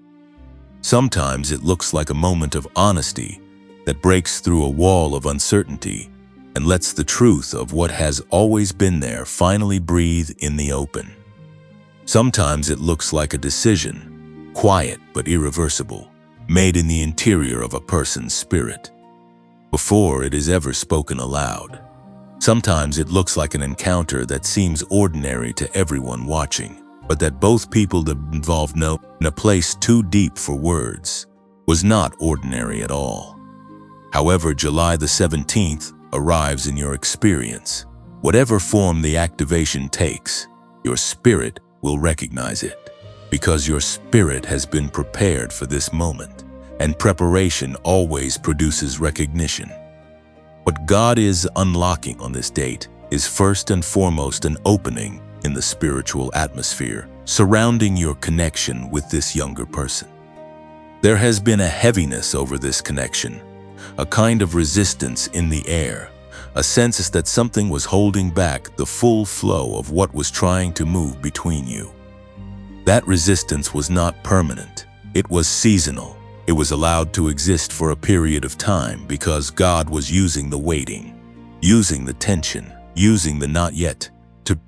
Sometimes it looks like a moment of honesty that breaks through a wall of uncertainty and lets the truth of what has always been there finally breathe in the open. Sometimes it looks like a decision, quiet but irreversible, made in the interior of a person's spirit, before it is ever spoken aloud. Sometimes it looks like an encounter that seems ordinary to everyone watching, but that both people that involved know in a place too deep for words was not ordinary at all. However, July the 17th arrives in your experience. Whatever form the activation takes, your spirit will recognize it, because your spirit has been prepared for this moment, and preparation always produces recognition. What God is unlocking on this date is first and foremost an opening in the spiritual atmosphere surrounding your connection with this younger person. There has been a heaviness over this connection, a kind of resistance in the air, a sense that something was holding back the full flow of what was trying to move between you. That resistance was not permanent. It was seasonal. It was allowed to exist for a period of time because God was using the waiting, using the tension, using the not yet, to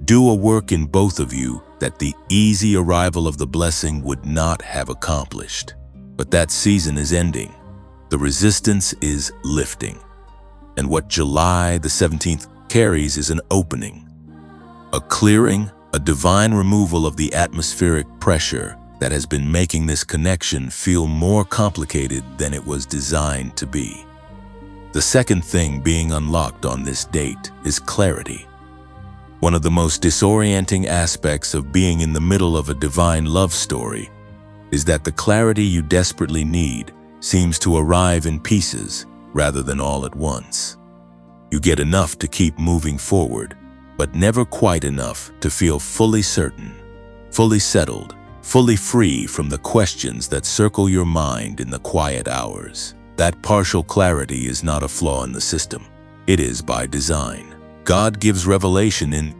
do a work in both of you that the easy arrival of the blessing would not have accomplished. But that season is ending. The resistance is lifting. And what July the 17th carries is an opening, a clearing, a divine removal of the atmospheric pressure that has been making this connection feel more complicated than it was designed to be. The second thing being unlocked on this date is clarity. One of the most disorienting aspects of being in the middle of a divine love story is that the clarity you desperately need seems to arrive in pieces rather than all at once. You get enough to keep moving forward, but never quite enough to feel fully certain, fully settled, fully free from the questions that circle your mind in the quiet hours. That partial clarity is not a flaw in the system. It is by design. God gives revelation in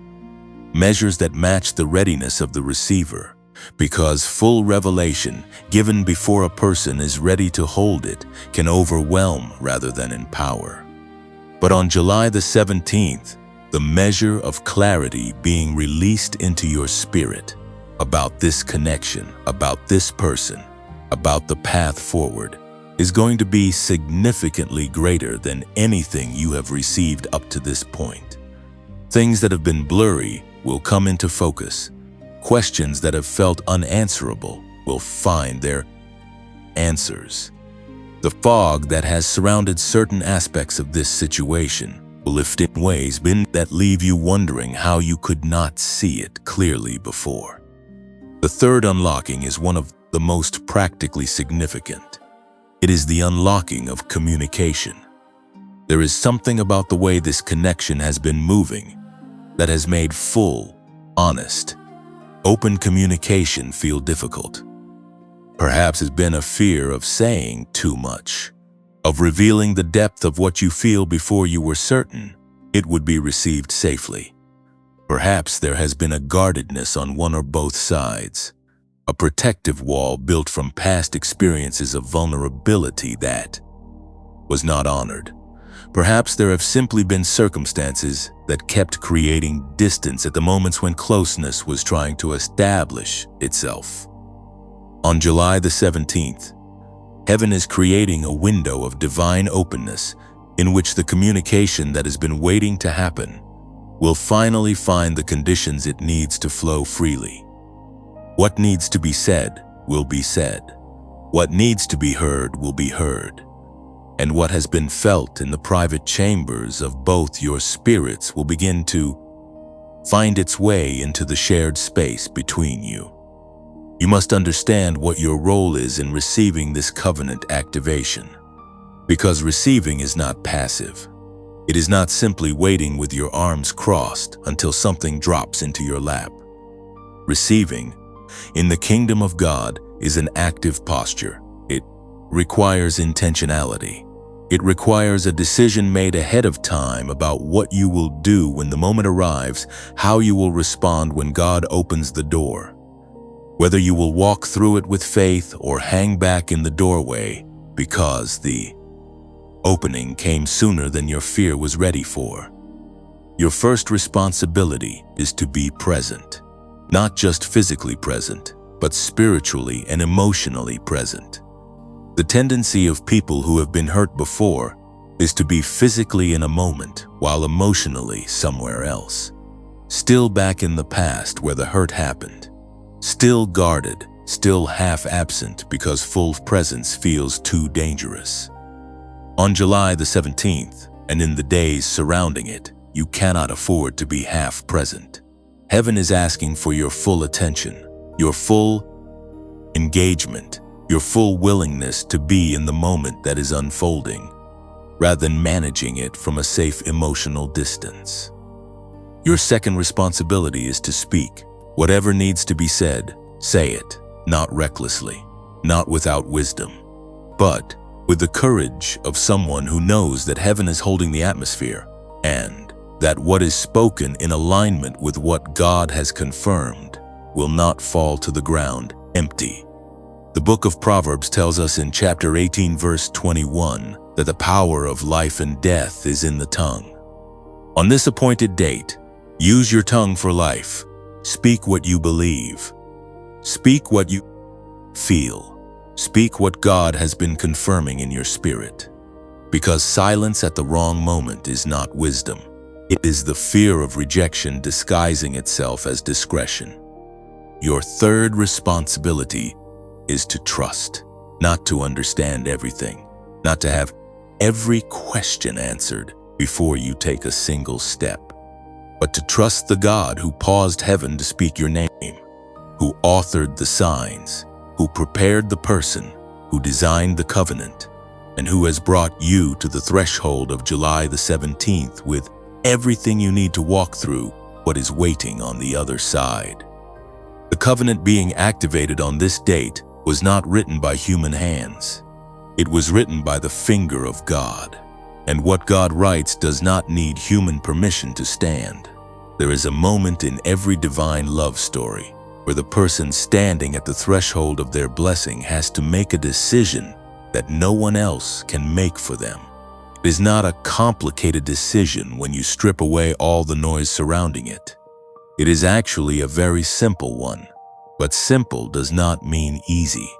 measures that match the readiness of the receiver, because full revelation given before a person is ready to hold it can overwhelm rather than empower. But on July the 17th, the measure of clarity being released into your spirit about this connection, about this person, about the path forward, is going to be significantly greater than anything you have received up to this point. Things that have been blurry will come into focus. Questions that have felt unanswerable will find their answers. The fog that has surrounded certain aspects of this situation will lift in ways that leave you wondering how you could not see it clearly before. The third unlocking is one of the most practically significant. It is the unlocking of communication. There is something about the way this connection has been moving that has made full, honest, open communication feel difficult. Perhaps it's been a fear of saying too much, of revealing the depth of what you feel before you were certain it would be received safely. Perhaps there has been a guardedness on one or both sides, a protective wall built from past experiences of vulnerability that was not honored. Perhaps there have simply been circumstances that kept creating distance at the moments when closeness was trying to establish itself. On July the 17th, heaven is creating a window of divine openness in which the communication that has been waiting to happen will finally find the conditions it needs to flow freely. What needs to be said will be said. What needs to be heard will be heard. And what has been felt in the private chambers of both your spirits will begin to find its way into the shared space between you. You must understand what your role is in receiving this covenant activation. Because receiving is not passive. It is not simply waiting with your arms crossed until something drops into your lap. Receiving, in the kingdom of God, is an active posture. It requires intentionality. It requires a decision made ahead of time about what you will do when the moment arrives, how you will respond when God opens the door. Whether you will walk through it with faith or hang back in the doorway because the opening came sooner than your fear was ready for. Your first responsibility is to be present. Not just physically present, but spiritually and emotionally present. The tendency of people who have been hurt before is to be physically in a moment while emotionally somewhere else. Still back in the past where the hurt happened. Still guarded, still half absent because full presence feels too dangerous. On July the 17th, and in the days surrounding it, you cannot afford to be half present. Heaven is asking for your full attention, your full engagement, your full willingness to be in the moment that is unfolding, rather than managing it from a safe emotional distance. Your second responsibility is to speak. Whatever needs to be said, say it, not recklessly, not without wisdom, but with the courage of someone who knows that heaven is holding the atmosphere and that what is spoken in alignment with what God has confirmed will not fall to the ground empty. The book of Proverbs tells us in chapter 18, verse 21, that the power of life and death is in the tongue. On this appointed date, use your tongue for life. Speak what you believe. Speak what you feel. Speak what God has been confirming in your spirit. Because silence at the wrong moment is not wisdom. It is the fear of rejection disguising itself as discretion. Your third responsibility is to trust, not to understand everything, not to have every question answered before you take a single step, but to trust the God who paused heaven to speak your name, who authored the signs, who prepared the person, who designed the covenant, and who has brought you to the threshold of July the 17th with everything you need to walk through what is waiting on the other side. The covenant being activated on this date was not written by human hands. It was written by the finger of God. And what God writes does not need human permission to stand. There is a moment in every divine love story where the person standing at the threshold of their blessing has to make a decision that no one else can make for them. It is not a complicated decision when you strip away all the noise surrounding it. It is actually a very simple one. But simple does not mean easy.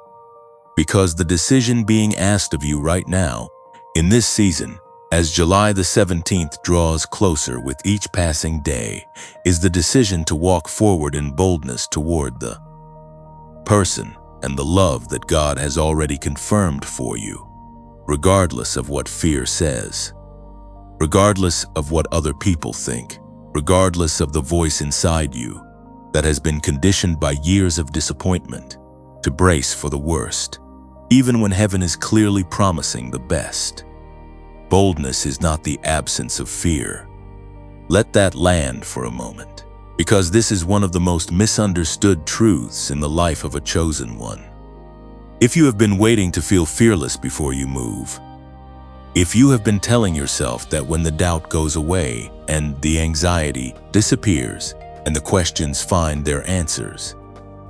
Because the decision being asked of you right now, in this season, as July the 17th draws closer with each passing day, is the decision to walk forward in boldness toward the person and the love that God has already confirmed for you, regardless of what fear says, regardless of what other people think, regardless of the voice inside you that has been conditioned by years of disappointment to brace for the worst, even when heaven is clearly promising the best. Boldness is not the absence of fear. Let that land for a moment, because this is one of the most misunderstood truths in the life of a chosen one. If you have been waiting to feel fearless before you move, If you have been telling yourself that when the doubt goes away and the anxiety disappears and the questions find their answers,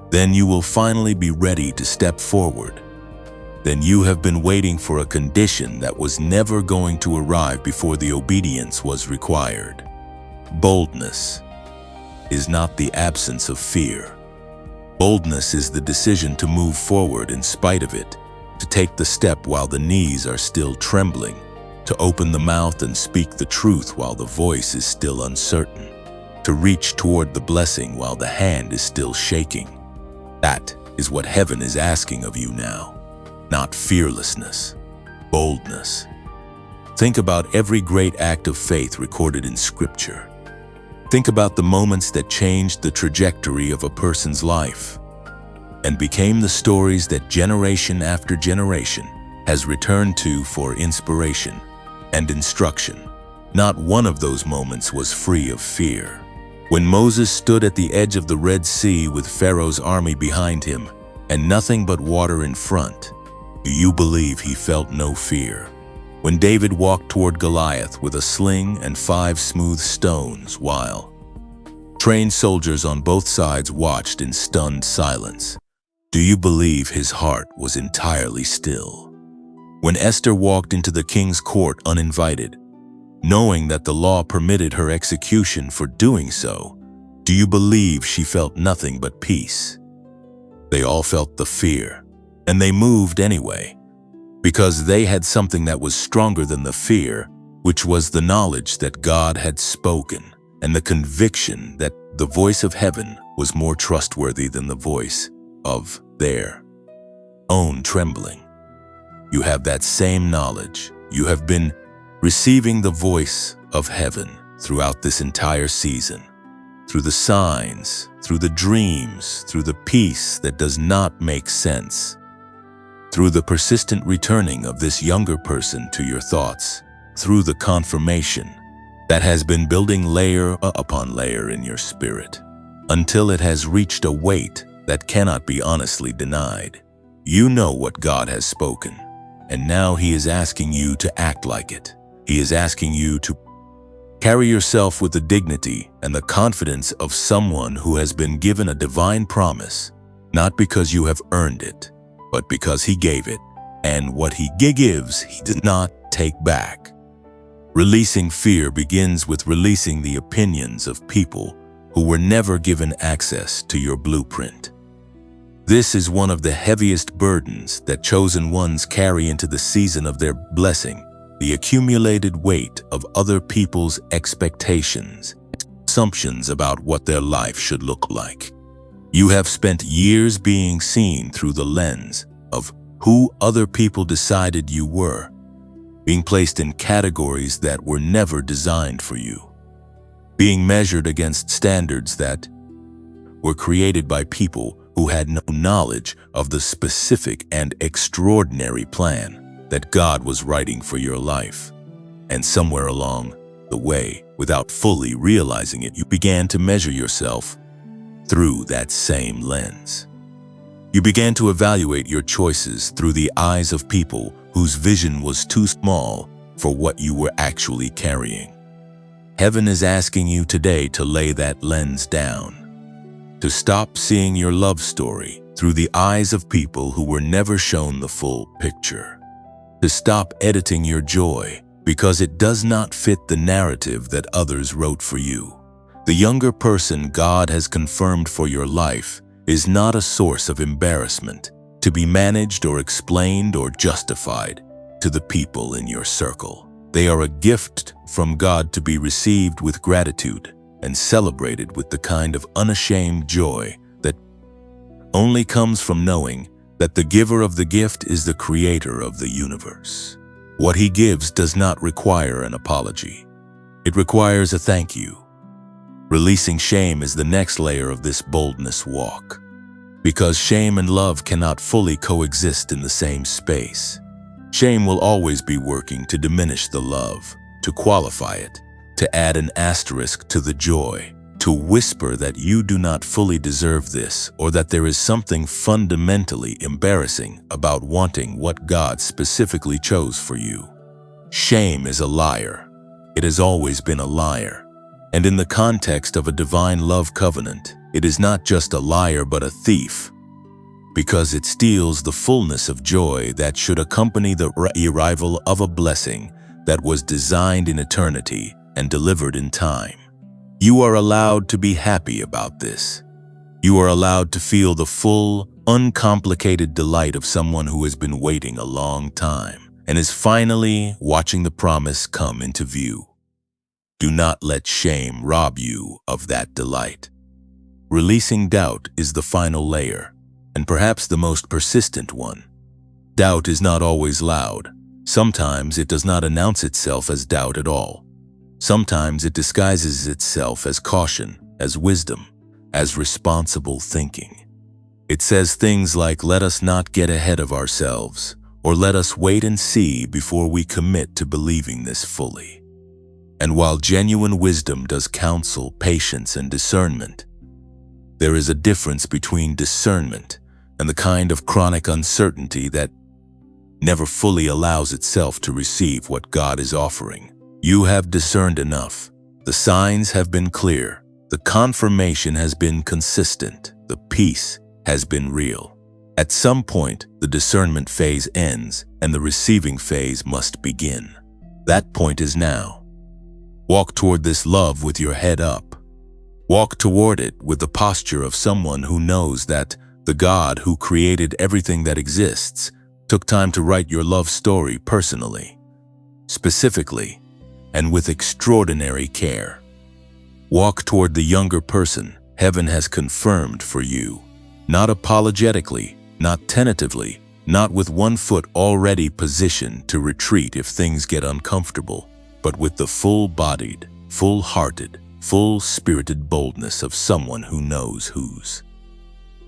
then you will finally be ready to step forward. Then you have been waiting for a condition that was never going to arrive before the obedience was required. Boldness is not the absence of fear. Boldness is the decision to move forward in spite of it, to take the step while the knees are still trembling, to open the mouth and speak the truth while the voice is still uncertain, to reach toward the blessing while the hand is still shaking. That is what heaven is asking of you now, not fearlessness, boldness. Think about every great act of faith recorded in Scripture. Think about the moments that changed the trajectory of a person's life and became the stories that generation after generation has returned to for inspiration and instruction. Not one of those moments was free of fear. When Moses stood at the edge of the Red Sea with Pharaoh's army behind him and nothing but water in front, do you believe he felt no fear? When David walked toward Goliath with a sling and 5 smooth stones while trained soldiers on both sides watched in stunned silence, do you believe his heart was entirely still? When Esther walked into the king's court uninvited, knowing that the law permitted her execution for doing so, do you believe she felt nothing but peace? They all felt the fear, and they moved anyway, because they had something that was stronger than the fear, which was the knowledge that God had spoken, and the conviction that the voice of heaven was more trustworthy than the voice of their own trembling. You have that same knowledge. You have been receiving the voice of heaven throughout this entire season, through the signs, through the dreams, through the peace that does not make sense, through the persistent returning of this younger person to your thoughts, through the confirmation that has been building layer upon layer in your spirit, until it has reached a weight that cannot be honestly denied. You know what God has spoken, and now He is asking you to act like it. He is asking you to carry yourself with the dignity and the confidence of someone who has been given a divine promise, not because you have earned it, but because He gave it, and what He gives, He does not take back. Releasing fear begins with releasing the opinions of people who were never given access to your blueprint. This is one of the heaviest burdens that chosen ones carry into the season of their blessing, the accumulated weight of other people's expectations, assumptions about what their life should look like. You have spent years being seen through the lens of who other people decided you were, being placed in categories that were never designed for you, being measured against standards that were created by people who had no knowledge of the specific and extraordinary plan that God was writing for your life. And somewhere along the way, without fully realizing it, you began to measure yourself through that same lens. You began to evaluate your choices through the eyes of people whose vision was too small for what you were actually carrying. Heaven is asking you today to lay that lens down, to stop seeing your love story through the eyes of people who were never shown the full picture, to stop editing your joy because it does not fit the narrative that others wrote for you. The younger person God has confirmed for your life is not a source of embarrassment to be managed or explained or justified to the people in your circle. They are a gift from God to be received with gratitude and celebrated with the kind of unashamed joy that only comes from knowing that the giver of the gift is the creator of the universe. What He gives does not require an apology. It requires a thank you. Releasing shame is the next layer of this boldness walk, because shame and love cannot fully coexist in the same space. Shame will always be working to diminish the love, to qualify it, to add an asterisk to the joy, to whisper that you do not fully deserve this or that there is something fundamentally embarrassing about wanting what God specifically chose for you. Shame is a liar. It has always been a liar. And in the context of a divine love covenant, it is not just a liar but a thief, because it steals the fullness of joy that should accompany the arrival of a blessing that was designed in eternity and delivered in time. You are allowed to be happy about this. You are allowed to feel the full, uncomplicated delight of someone who has been waiting a long time and is finally watching the promise come into view. Do not let shame rob you of that delight. Releasing doubt is the final layer, and perhaps the most persistent one. Doubt is not always loud. Sometimes it does not announce itself as doubt at all. Sometimes it disguises itself as caution, as wisdom, as responsible thinking. It says things like, "Let us not get ahead of ourselves," or "Let us wait and see before we commit to believing this fully." And while genuine wisdom does counsel, patience, and discernment, there is a difference between discernment and the kind of chronic uncertainty that never fully allows itself to receive what God is offering. You have discerned enough. The signs have been clear. The confirmation has been consistent. The peace has been real. At some point, the discernment phase ends and the receiving phase must begin. That point is now. Walk toward this love with your head up. Walk toward it with the posture of someone who knows that the God who created everything that exists took time to write your love story personally, specifically, and with extraordinary care. Walk toward the younger person heaven has confirmed for you, not apologetically, not tentatively, not with one foot already positioned to retreat if things get uncomfortable, but with the full-bodied, full-hearted, full-spirited boldness of someone who knows whose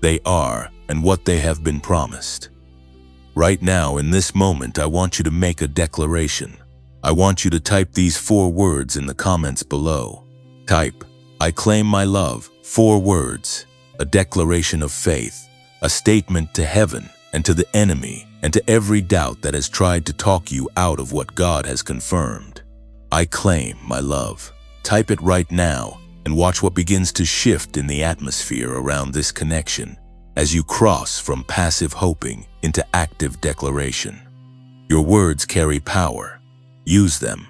they are and what they have been promised. Right now, in this moment, I want you to make a declaration. I want you to type these 4 words in the comments below. Type, "I claim my love," 4 words, a declaration of faith, a statement to heaven and to the enemy and to every doubt that has tried to talk you out of what God has confirmed. I claim my love. Type it right now and watch what begins to shift in the atmosphere around this connection as you cross from passive hoping into active declaration. Your words carry power. Use them.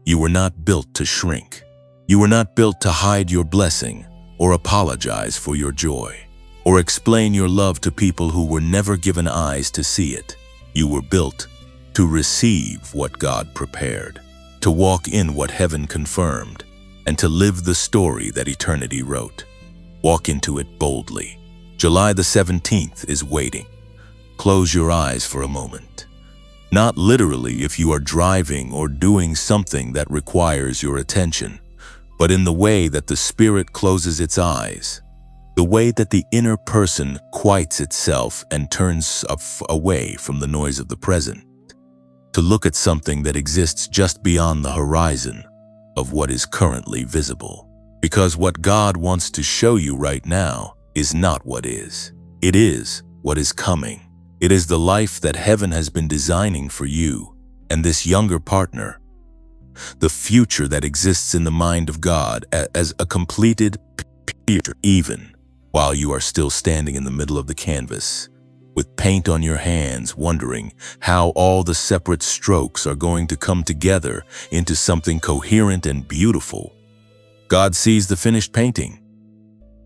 You were not built to shrink. You were not built to hide your blessing or apologize for your joy, or explain your love to people who were never given eyes to see it. You were built to receive what God prepared, to walk in what heaven confirmed, and to live the story that eternity wrote. Walk into it boldly. July the 17th is waiting. Close your eyes for a moment. Not literally if you are driving or doing something that requires your attention, but in the way that the Spirit closes its eyes, the way that the inner person quiets itself and turns away from the noise of the present, to look at something that exists just beyond the horizon of what is currently visible. Because what God wants to show you right now is not what is. It is what is coming. It is the life that heaven has been designing for you and this younger partner. The future that exists in the mind of God as a completed picture, even while you are still standing in the middle of the canvas, with paint on your hands, wondering how all the separate strokes are going to come together into something coherent and beautiful. God sees the finished painting,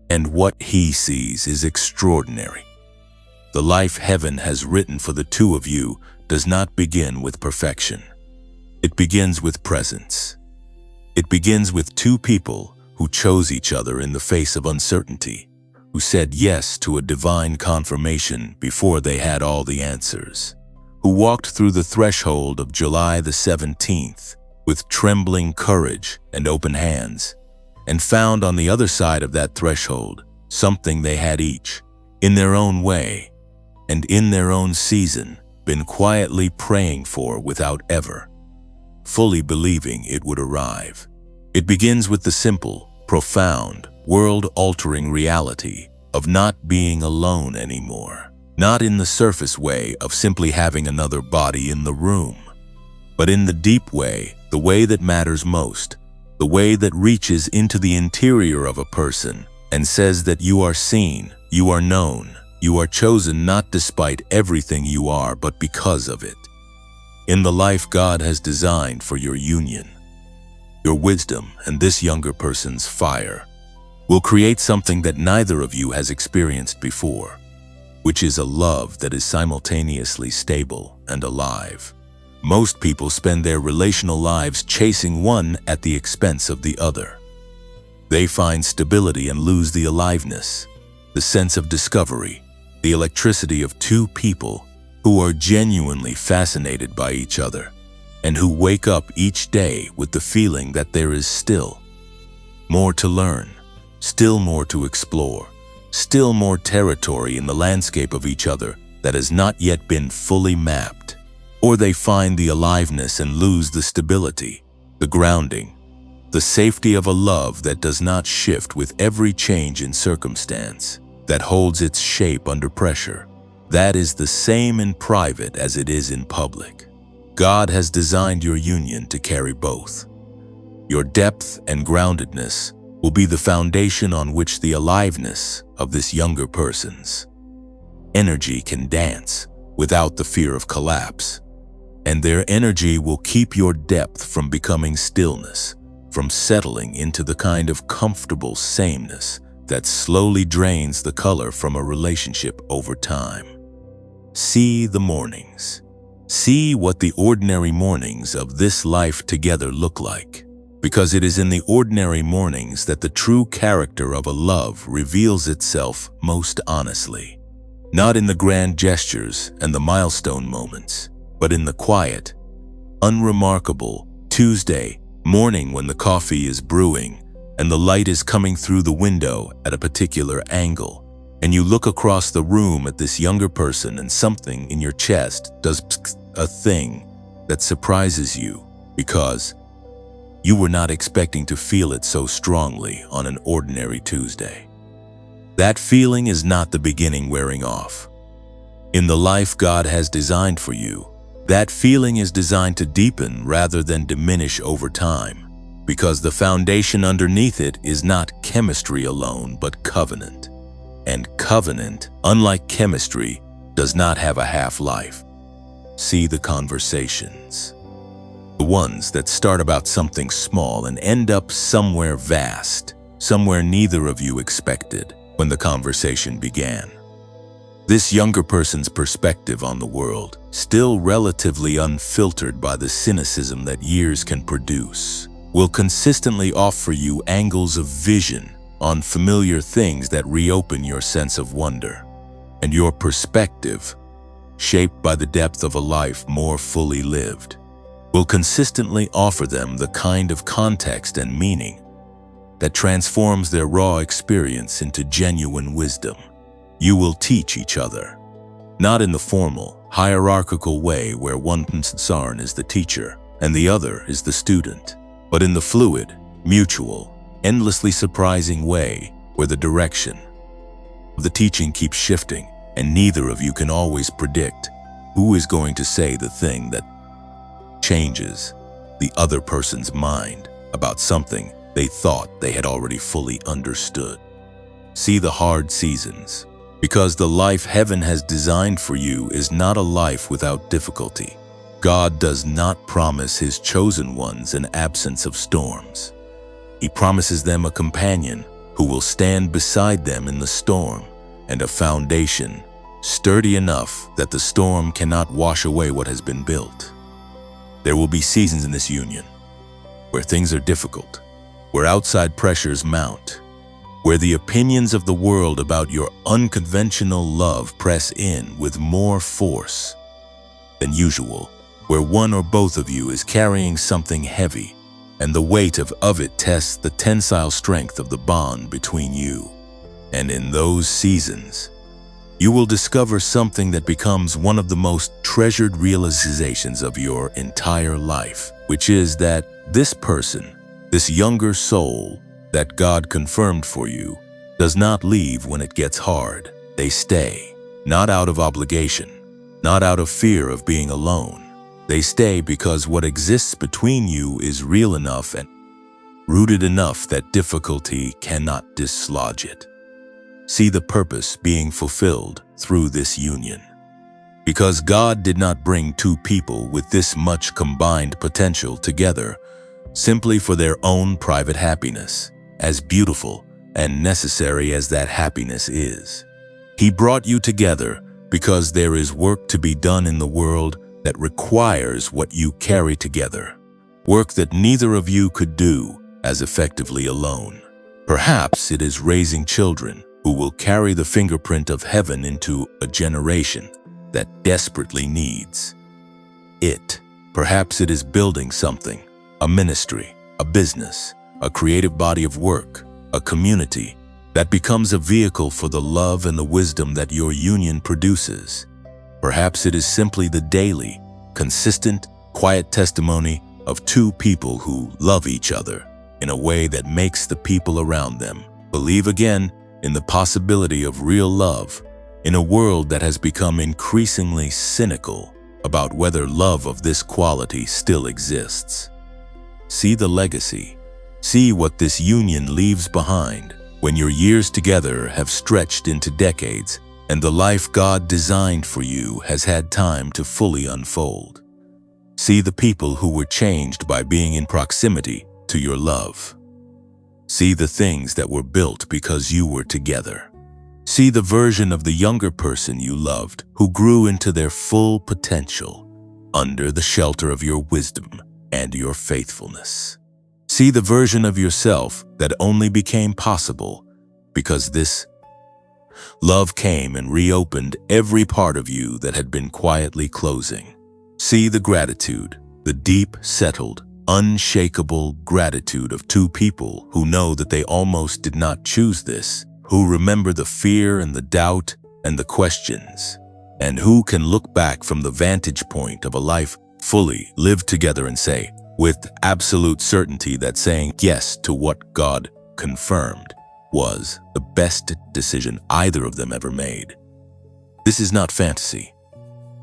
and what He sees is extraordinary. The life heaven has written for the 2 of you does not begin with perfection. It begins with presence. It begins with 2 people who chose each other in the face of uncertainty, who said yes to a divine confirmation before they had all the answers, who walked through the threshold of July the 17th with trembling courage and open hands, and found on the other side of that threshold something they had each, in their own way and in their own season, been quietly praying for without ever fully believing it would arrive. It begins with the simple, profound, world-altering reality of not being alone anymore. Not in the surface way of simply having another body in the room, but in the deep way, the way that matters most, the way that reaches into the interior of a person and says that you are seen, you are known, you are chosen not despite everything you are, but because of it. In the life God has designed for your union, your wisdom and this younger person's fire will create something that neither of you has experienced before, which is a love that is simultaneously stable and alive. Most people spend their relational lives chasing one at the expense of the other. They find stability and lose the aliveness, the sense of discovery, the electricity of two people who are genuinely fascinated by each other and who wake up each day with the feeling that there is still more to learn, still more to explore, still more territory in the landscape of each other that has not yet been fully mapped. Or they find the aliveness and lose the stability, the grounding, the safety of a love that does not shift with every change in circumstance, that holds its shape under pressure. That is the same in private as it is in public. God has designed your union to carry both. Your depth and groundedness will be the foundation on which the aliveness of this younger person's energy can dance without the fear of collapse. And their energy will keep your depth from becoming stillness, from settling into the kind of comfortable sameness that slowly drains the color from a relationship over time. See the mornings. See what the ordinary mornings of this life together look like, because it is in the ordinary mornings that the true character of a love reveals itself most honestly. Not in the grand gestures and the milestone moments, but in the quiet, unremarkable Tuesday morning when the coffee is brewing and the light is coming through the window at a particular angle, and you look across the room at this younger person and something in your chest does a thing that surprises you because you were not expecting to feel it so strongly on an ordinary Tuesday. That feeling is not the beginning wearing off. In the life God has designed for you, that feeling is designed to deepen rather than diminish over time, because the foundation underneath it is not chemistry alone, but covenant. And covenant, unlike chemistry, does not have a half-life. See the conversations. The ones that start about something small and end up somewhere vast, somewhere neither of you expected when the conversation began. This younger person's perspective on the world, still relatively unfiltered by the cynicism that years can produce, will consistently offer you angles of vision on familiar things that reopen your sense of wonder. And your perspective, shaped by the depth of a life more fully lived, will consistently offer them the kind of context and meaning that transforms their raw experience into genuine wisdom. You will teach each other, not in the formal, hierarchical way where one person is the teacher and the other is the student, but in the fluid, mutual, endlessly surprising way where the direction of the teaching keeps shifting and neither of you can always predict who is going to say the thing that changes the other person's mind about something they thought they had already fully understood. See the hard seasons, because the life heaven has designed for you is not a life without difficulty. God does not promise his chosen ones an absence of storms. He promises them a companion who will stand beside them in the storm and a foundation sturdy enough that the storm cannot wash away what has been built. There will be seasons in this union where things are difficult, where outside pressures mount, where the opinions of the world about your unconventional love press in with more force than usual, where one or both of you is carrying something heavy, and the weight of it tests the tensile strength of the bond between you. And in those seasons, you will discover something that becomes one of the most treasured realizations of your entire life, which is that this person, this younger soul that God confirmed for you, does not leave when it gets hard. They stay, not out of obligation, not out of fear of being alone, They stay because what exists between you is real enough and rooted enough that difficulty cannot dislodge it. See the purpose being fulfilled through this union. Because God did not bring two people with this much combined potential together simply for their own private happiness, as beautiful and necessary as that happiness is. He brought you together because there is work to be done in the world that requires what you carry together, work that neither of you could do as effectively alone. Perhaps it is raising children who will carry the fingerprint of heaven into a generation that desperately needs it. Perhaps it is building something, a ministry, a business, a creative body of work, a community that becomes a vehicle for the love and the wisdom that your union produces. Perhaps it is simply the daily, consistent, quiet testimony of two people who love each other in a way that makes the people around them believe again in the possibility of real love in a world that has become increasingly cynical about whether love of this quality still exists. See the legacy. See what this union leaves behind when your years together have stretched into decades and the life God designed for you has had time to fully unfold. See the people who were changed by being in proximity to your love. See the things that were built because you were together. See the version of the younger person you loved who grew into their full potential under the shelter of your wisdom and your faithfulness. See the version of yourself that only became possible because this love came and reopened every part of you that had been quietly closing. See the gratitude, the deep, settled, unshakable gratitude of two people who know that they almost did not choose this, who remember the fear and the doubt and the questions, and who can look back from the vantage point of a life fully lived together and say, with absolute certainty, that saying yes to what God confirmed was the best decision either of them ever made. This is not fantasy.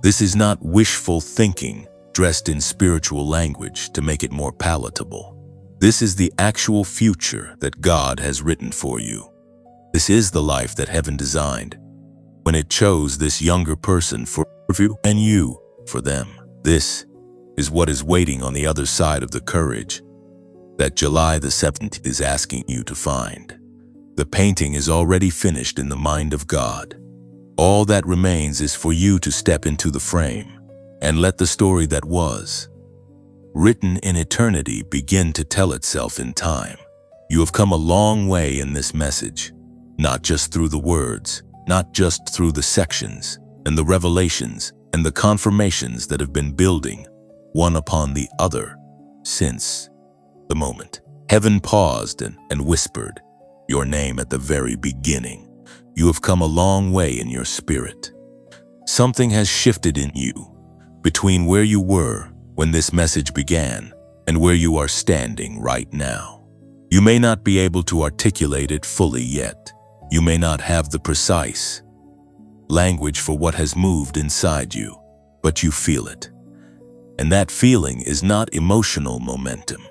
This is not wishful thinking dressed in spiritual language to make it more palatable. This is the actual future that God has written for you. This is the life that heaven designed when it chose this younger person for you and you for them. This is what is waiting on the other side of the courage that July the 7th is asking you to find. The painting is already finished in the mind of God. All that remains is for you to step into the frame and let the story that was written in eternity begin to tell itself in time. You have come a long way in this message, not just through the words, not just through the sections and the revelations and the confirmations that have been building one upon the other since the moment heaven paused and whispered your name at the very beginning. You have come a long way in your spirit. Something has shifted in you between where you were when this message began and where you are standing right now. You may not be able to articulate it fully yet. You may not have the precise language for what has moved inside you, but you feel it. And that feeling is not emotional momentum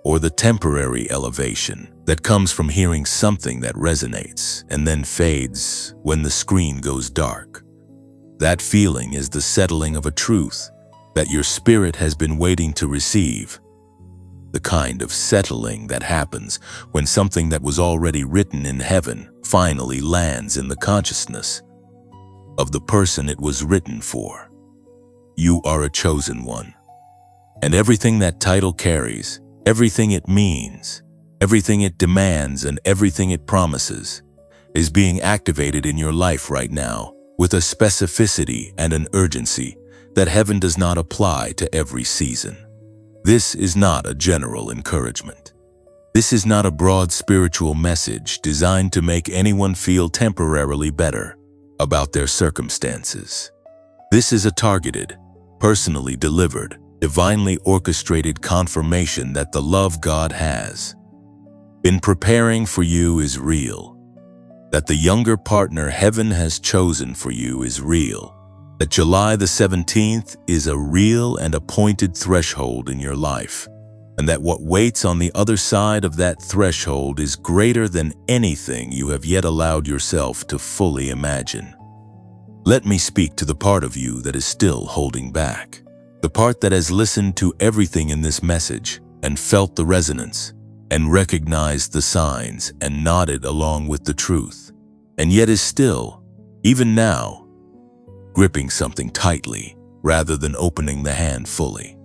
or the temporary elevation that comes from hearing something that resonates and then fades when the screen goes dark. That feeling is the settling of a truth that your spirit has been waiting to receive. The kind of settling that happens when something that was already written in heaven finally lands in the consciousness of the person it was written for. You are a chosen one. And everything that title carries, everything it means, everything it demands, and everything it promises is being activated in your life right now with a specificity and an urgency that heaven does not apply to every season. This is not a general encouragement. This is not a broad spiritual message designed to make anyone feel temporarily better about their circumstances. This is a targeted, personally delivered, divinely orchestrated confirmation that the love God has been preparing for you is real, that the younger partner heaven has chosen for you is real, that July the 17th is a real and appointed threshold in your life, and that what waits on the other side of that threshold is greater than anything you have yet allowed yourself to fully imagine. Let me speak to the part of you that is still holding back, the part that has listened to everything in this message and felt the resonance and recognized the signs and nodded along with the truth, and yet is still, even now, gripping something tightly rather than opening the hand fully.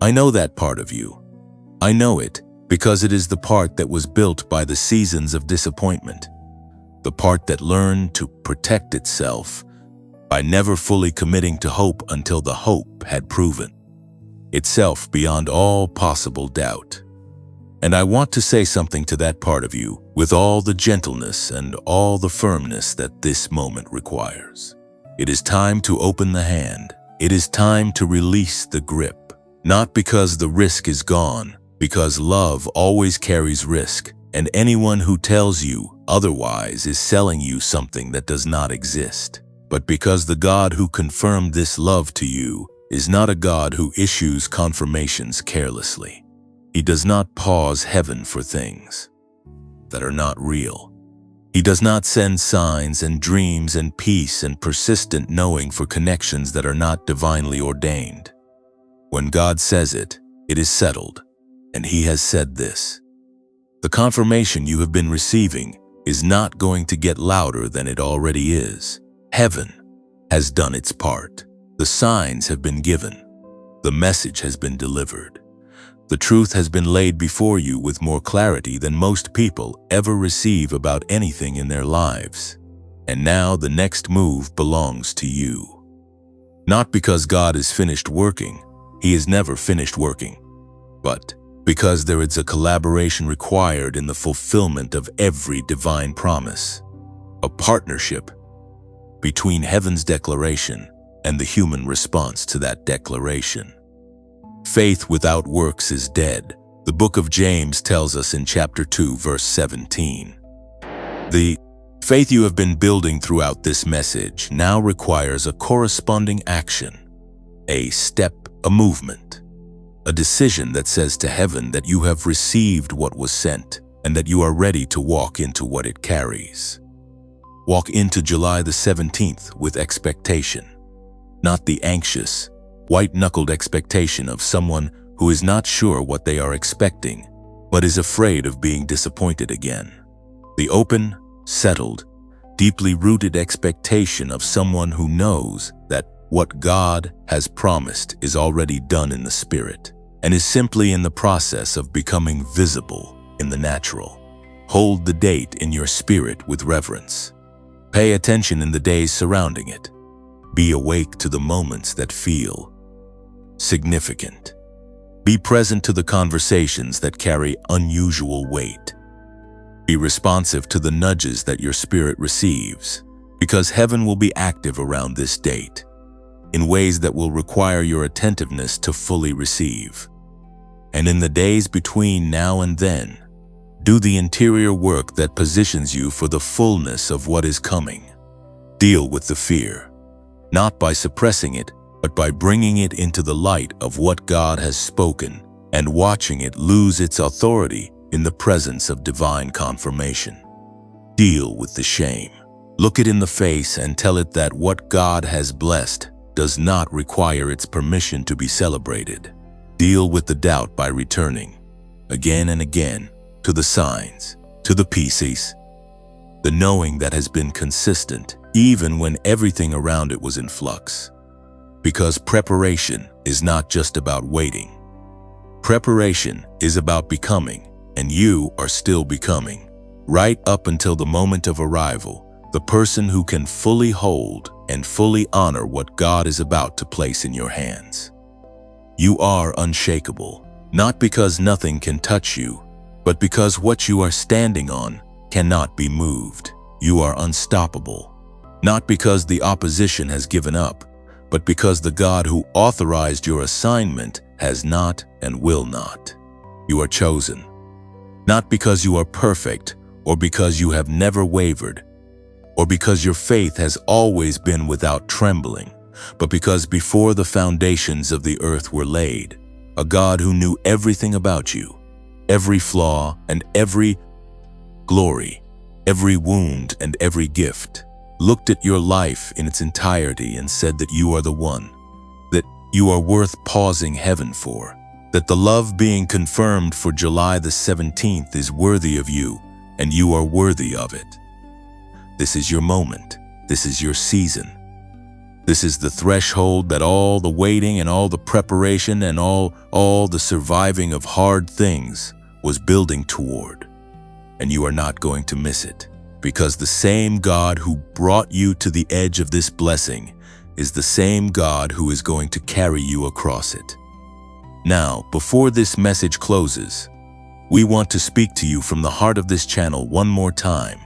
I know that part of you. I know it because it is the part that was built by the seasons of disappointment, the part that learned to protect itself by never fully committing to hope until the hope had proven itself beyond all possible doubt. And I want to say something to that part of you with all the gentleness and all the firmness that this moment requires. It is time to open the hand. It is time to release the grip. Not because the risk is gone, because love always carries risk, and anyone who tells you otherwise is selling you something that does not exist. But because the God who confirmed this love to you is not a God who issues confirmations carelessly. He does not pause heaven for things that are not real. He does not send signs and dreams and peace and persistent knowing for connections that are not divinely ordained. When God says it, it is settled, and He has said this. The confirmation you have been receiving is not going to get louder than it already is. Heaven has done its part. The signs have been given. The message has been delivered. The truth has been laid before you with more clarity than most people ever receive about anything in their lives. And now the next move belongs to you. Not because God is finished working. He is never finished working. But because there is a collaboration required in the fulfillment of every divine promise. A partnership between heaven's declaration and the human response to that declaration. Faith without works is dead. The book of James tells us in chapter 2, verse 17. The faith you have been building throughout this message now requires a corresponding action, a step, a movement, a decision that says to heaven that you have received what was sent and that you are ready to walk into what it carries. Walk into July the 17th with expectation, not the anxious, white-knuckled expectation of someone who is not sure what they are expecting, but is afraid of being disappointed again. The open, settled, deeply rooted expectation of someone who knows that what God has promised is already done in the Spirit and is simply in the process of becoming visible in the natural. Hold the date in your spirit with reverence. Pay attention in the days surrounding it. Be awake to the moments that feel significant. Be present to the conversations that carry unusual weight. Be responsive to the nudges that your spirit receives, because heaven will be active around this date in ways that will require your attentiveness to fully receive. And in the days between now and then, do the interior work that positions you for the fullness of what is coming. Deal with the fear, not by suppressing it, but by bringing it into the light of what God has spoken and watching it lose its authority in the presence of divine confirmation. Deal with the shame. Look it in the face and tell it that what God has blessed does not require its permission to be celebrated. Deal with the doubt by returning, again and again, to the signs, to the pieces, the knowing that has been consistent even when everything around it was in flux. Because preparation is not just about waiting. Preparation is about becoming, and you are still becoming. Right up until the moment of arrival, the person who can fully hold and fully honor what God is about to place in your hands. You are unshakable, not because nothing can touch you, but because what you are standing on cannot be moved. You are unstoppable, not because the opposition has given up, but because the God who authorized your assignment has not and will not. You are chosen, not because you are perfect or because you have never wavered, or because your faith has always been without trembling, but because before the foundations of the earth were laid, a God who knew everything about you, every flaw and every glory, every wound and every gift, looked at your life in its entirety and said that you are the one, that you are worth pausing heaven for, that the love being confirmed for July the 17th is worthy of you, and you are worthy of it. This is your moment. This is your season. This is the threshold that all the waiting and all the preparation and all the surviving of hard things was building toward. And you are not going to miss it, because the same God who brought you to the edge of this blessing is the same God who is going to carry you across it. Now, before this message closes, we want to speak to you from the heart of this channel one more time,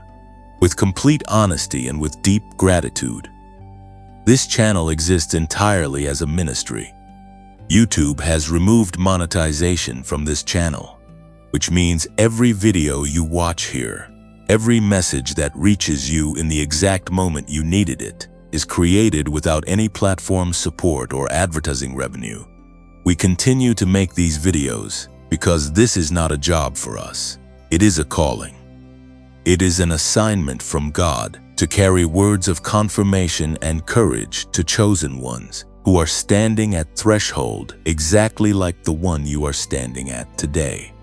with complete honesty and with deep gratitude. This channel exists entirely as a ministry. YouTube has removed monetization from this channel, which means every video you watch here, every message that reaches you in the exact moment you needed it, is created without any platform support or advertising revenue. We continue to make these videos because this is not a job for us. It is a calling. It is an assignment from God to carry words of confirmation and courage to chosen ones who are standing at threshold exactly like the one you are standing at today.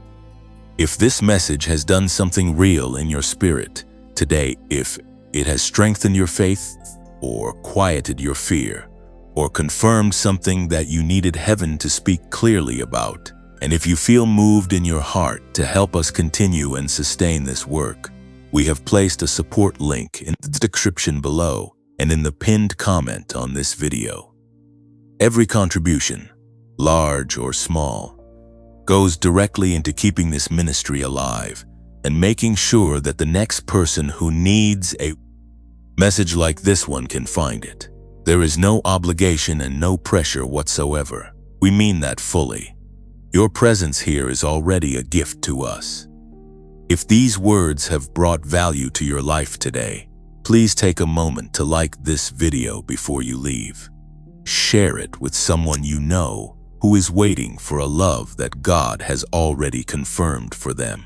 If this message has done something real in your spirit today, if it has strengthened your faith or quieted your fear, or confirmed something that you needed heaven to speak clearly about, and if you feel moved in your heart to help us continue and sustain this work, we have placed a support link in the description below and in the pinned comment on this video. Every contribution, large or small, goes directly into keeping this ministry alive and making sure that the next person who needs a message like this one can find it. There is no obligation and no pressure whatsoever. We mean that fully. Your presence here is already a gift to us. If these words have brought value to your life today, please take a moment to like this video before you leave. Share it with someone you know who is waiting for a love that God has already confirmed for them.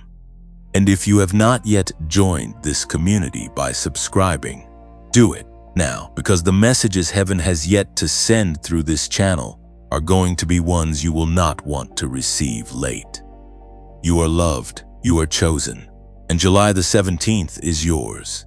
And if you have not yet joined this community by subscribing, do it now, because the messages heaven has yet to send through this channel are going to be ones you will not want to receive late. You are loved, you are chosen, and July the 17th is yours.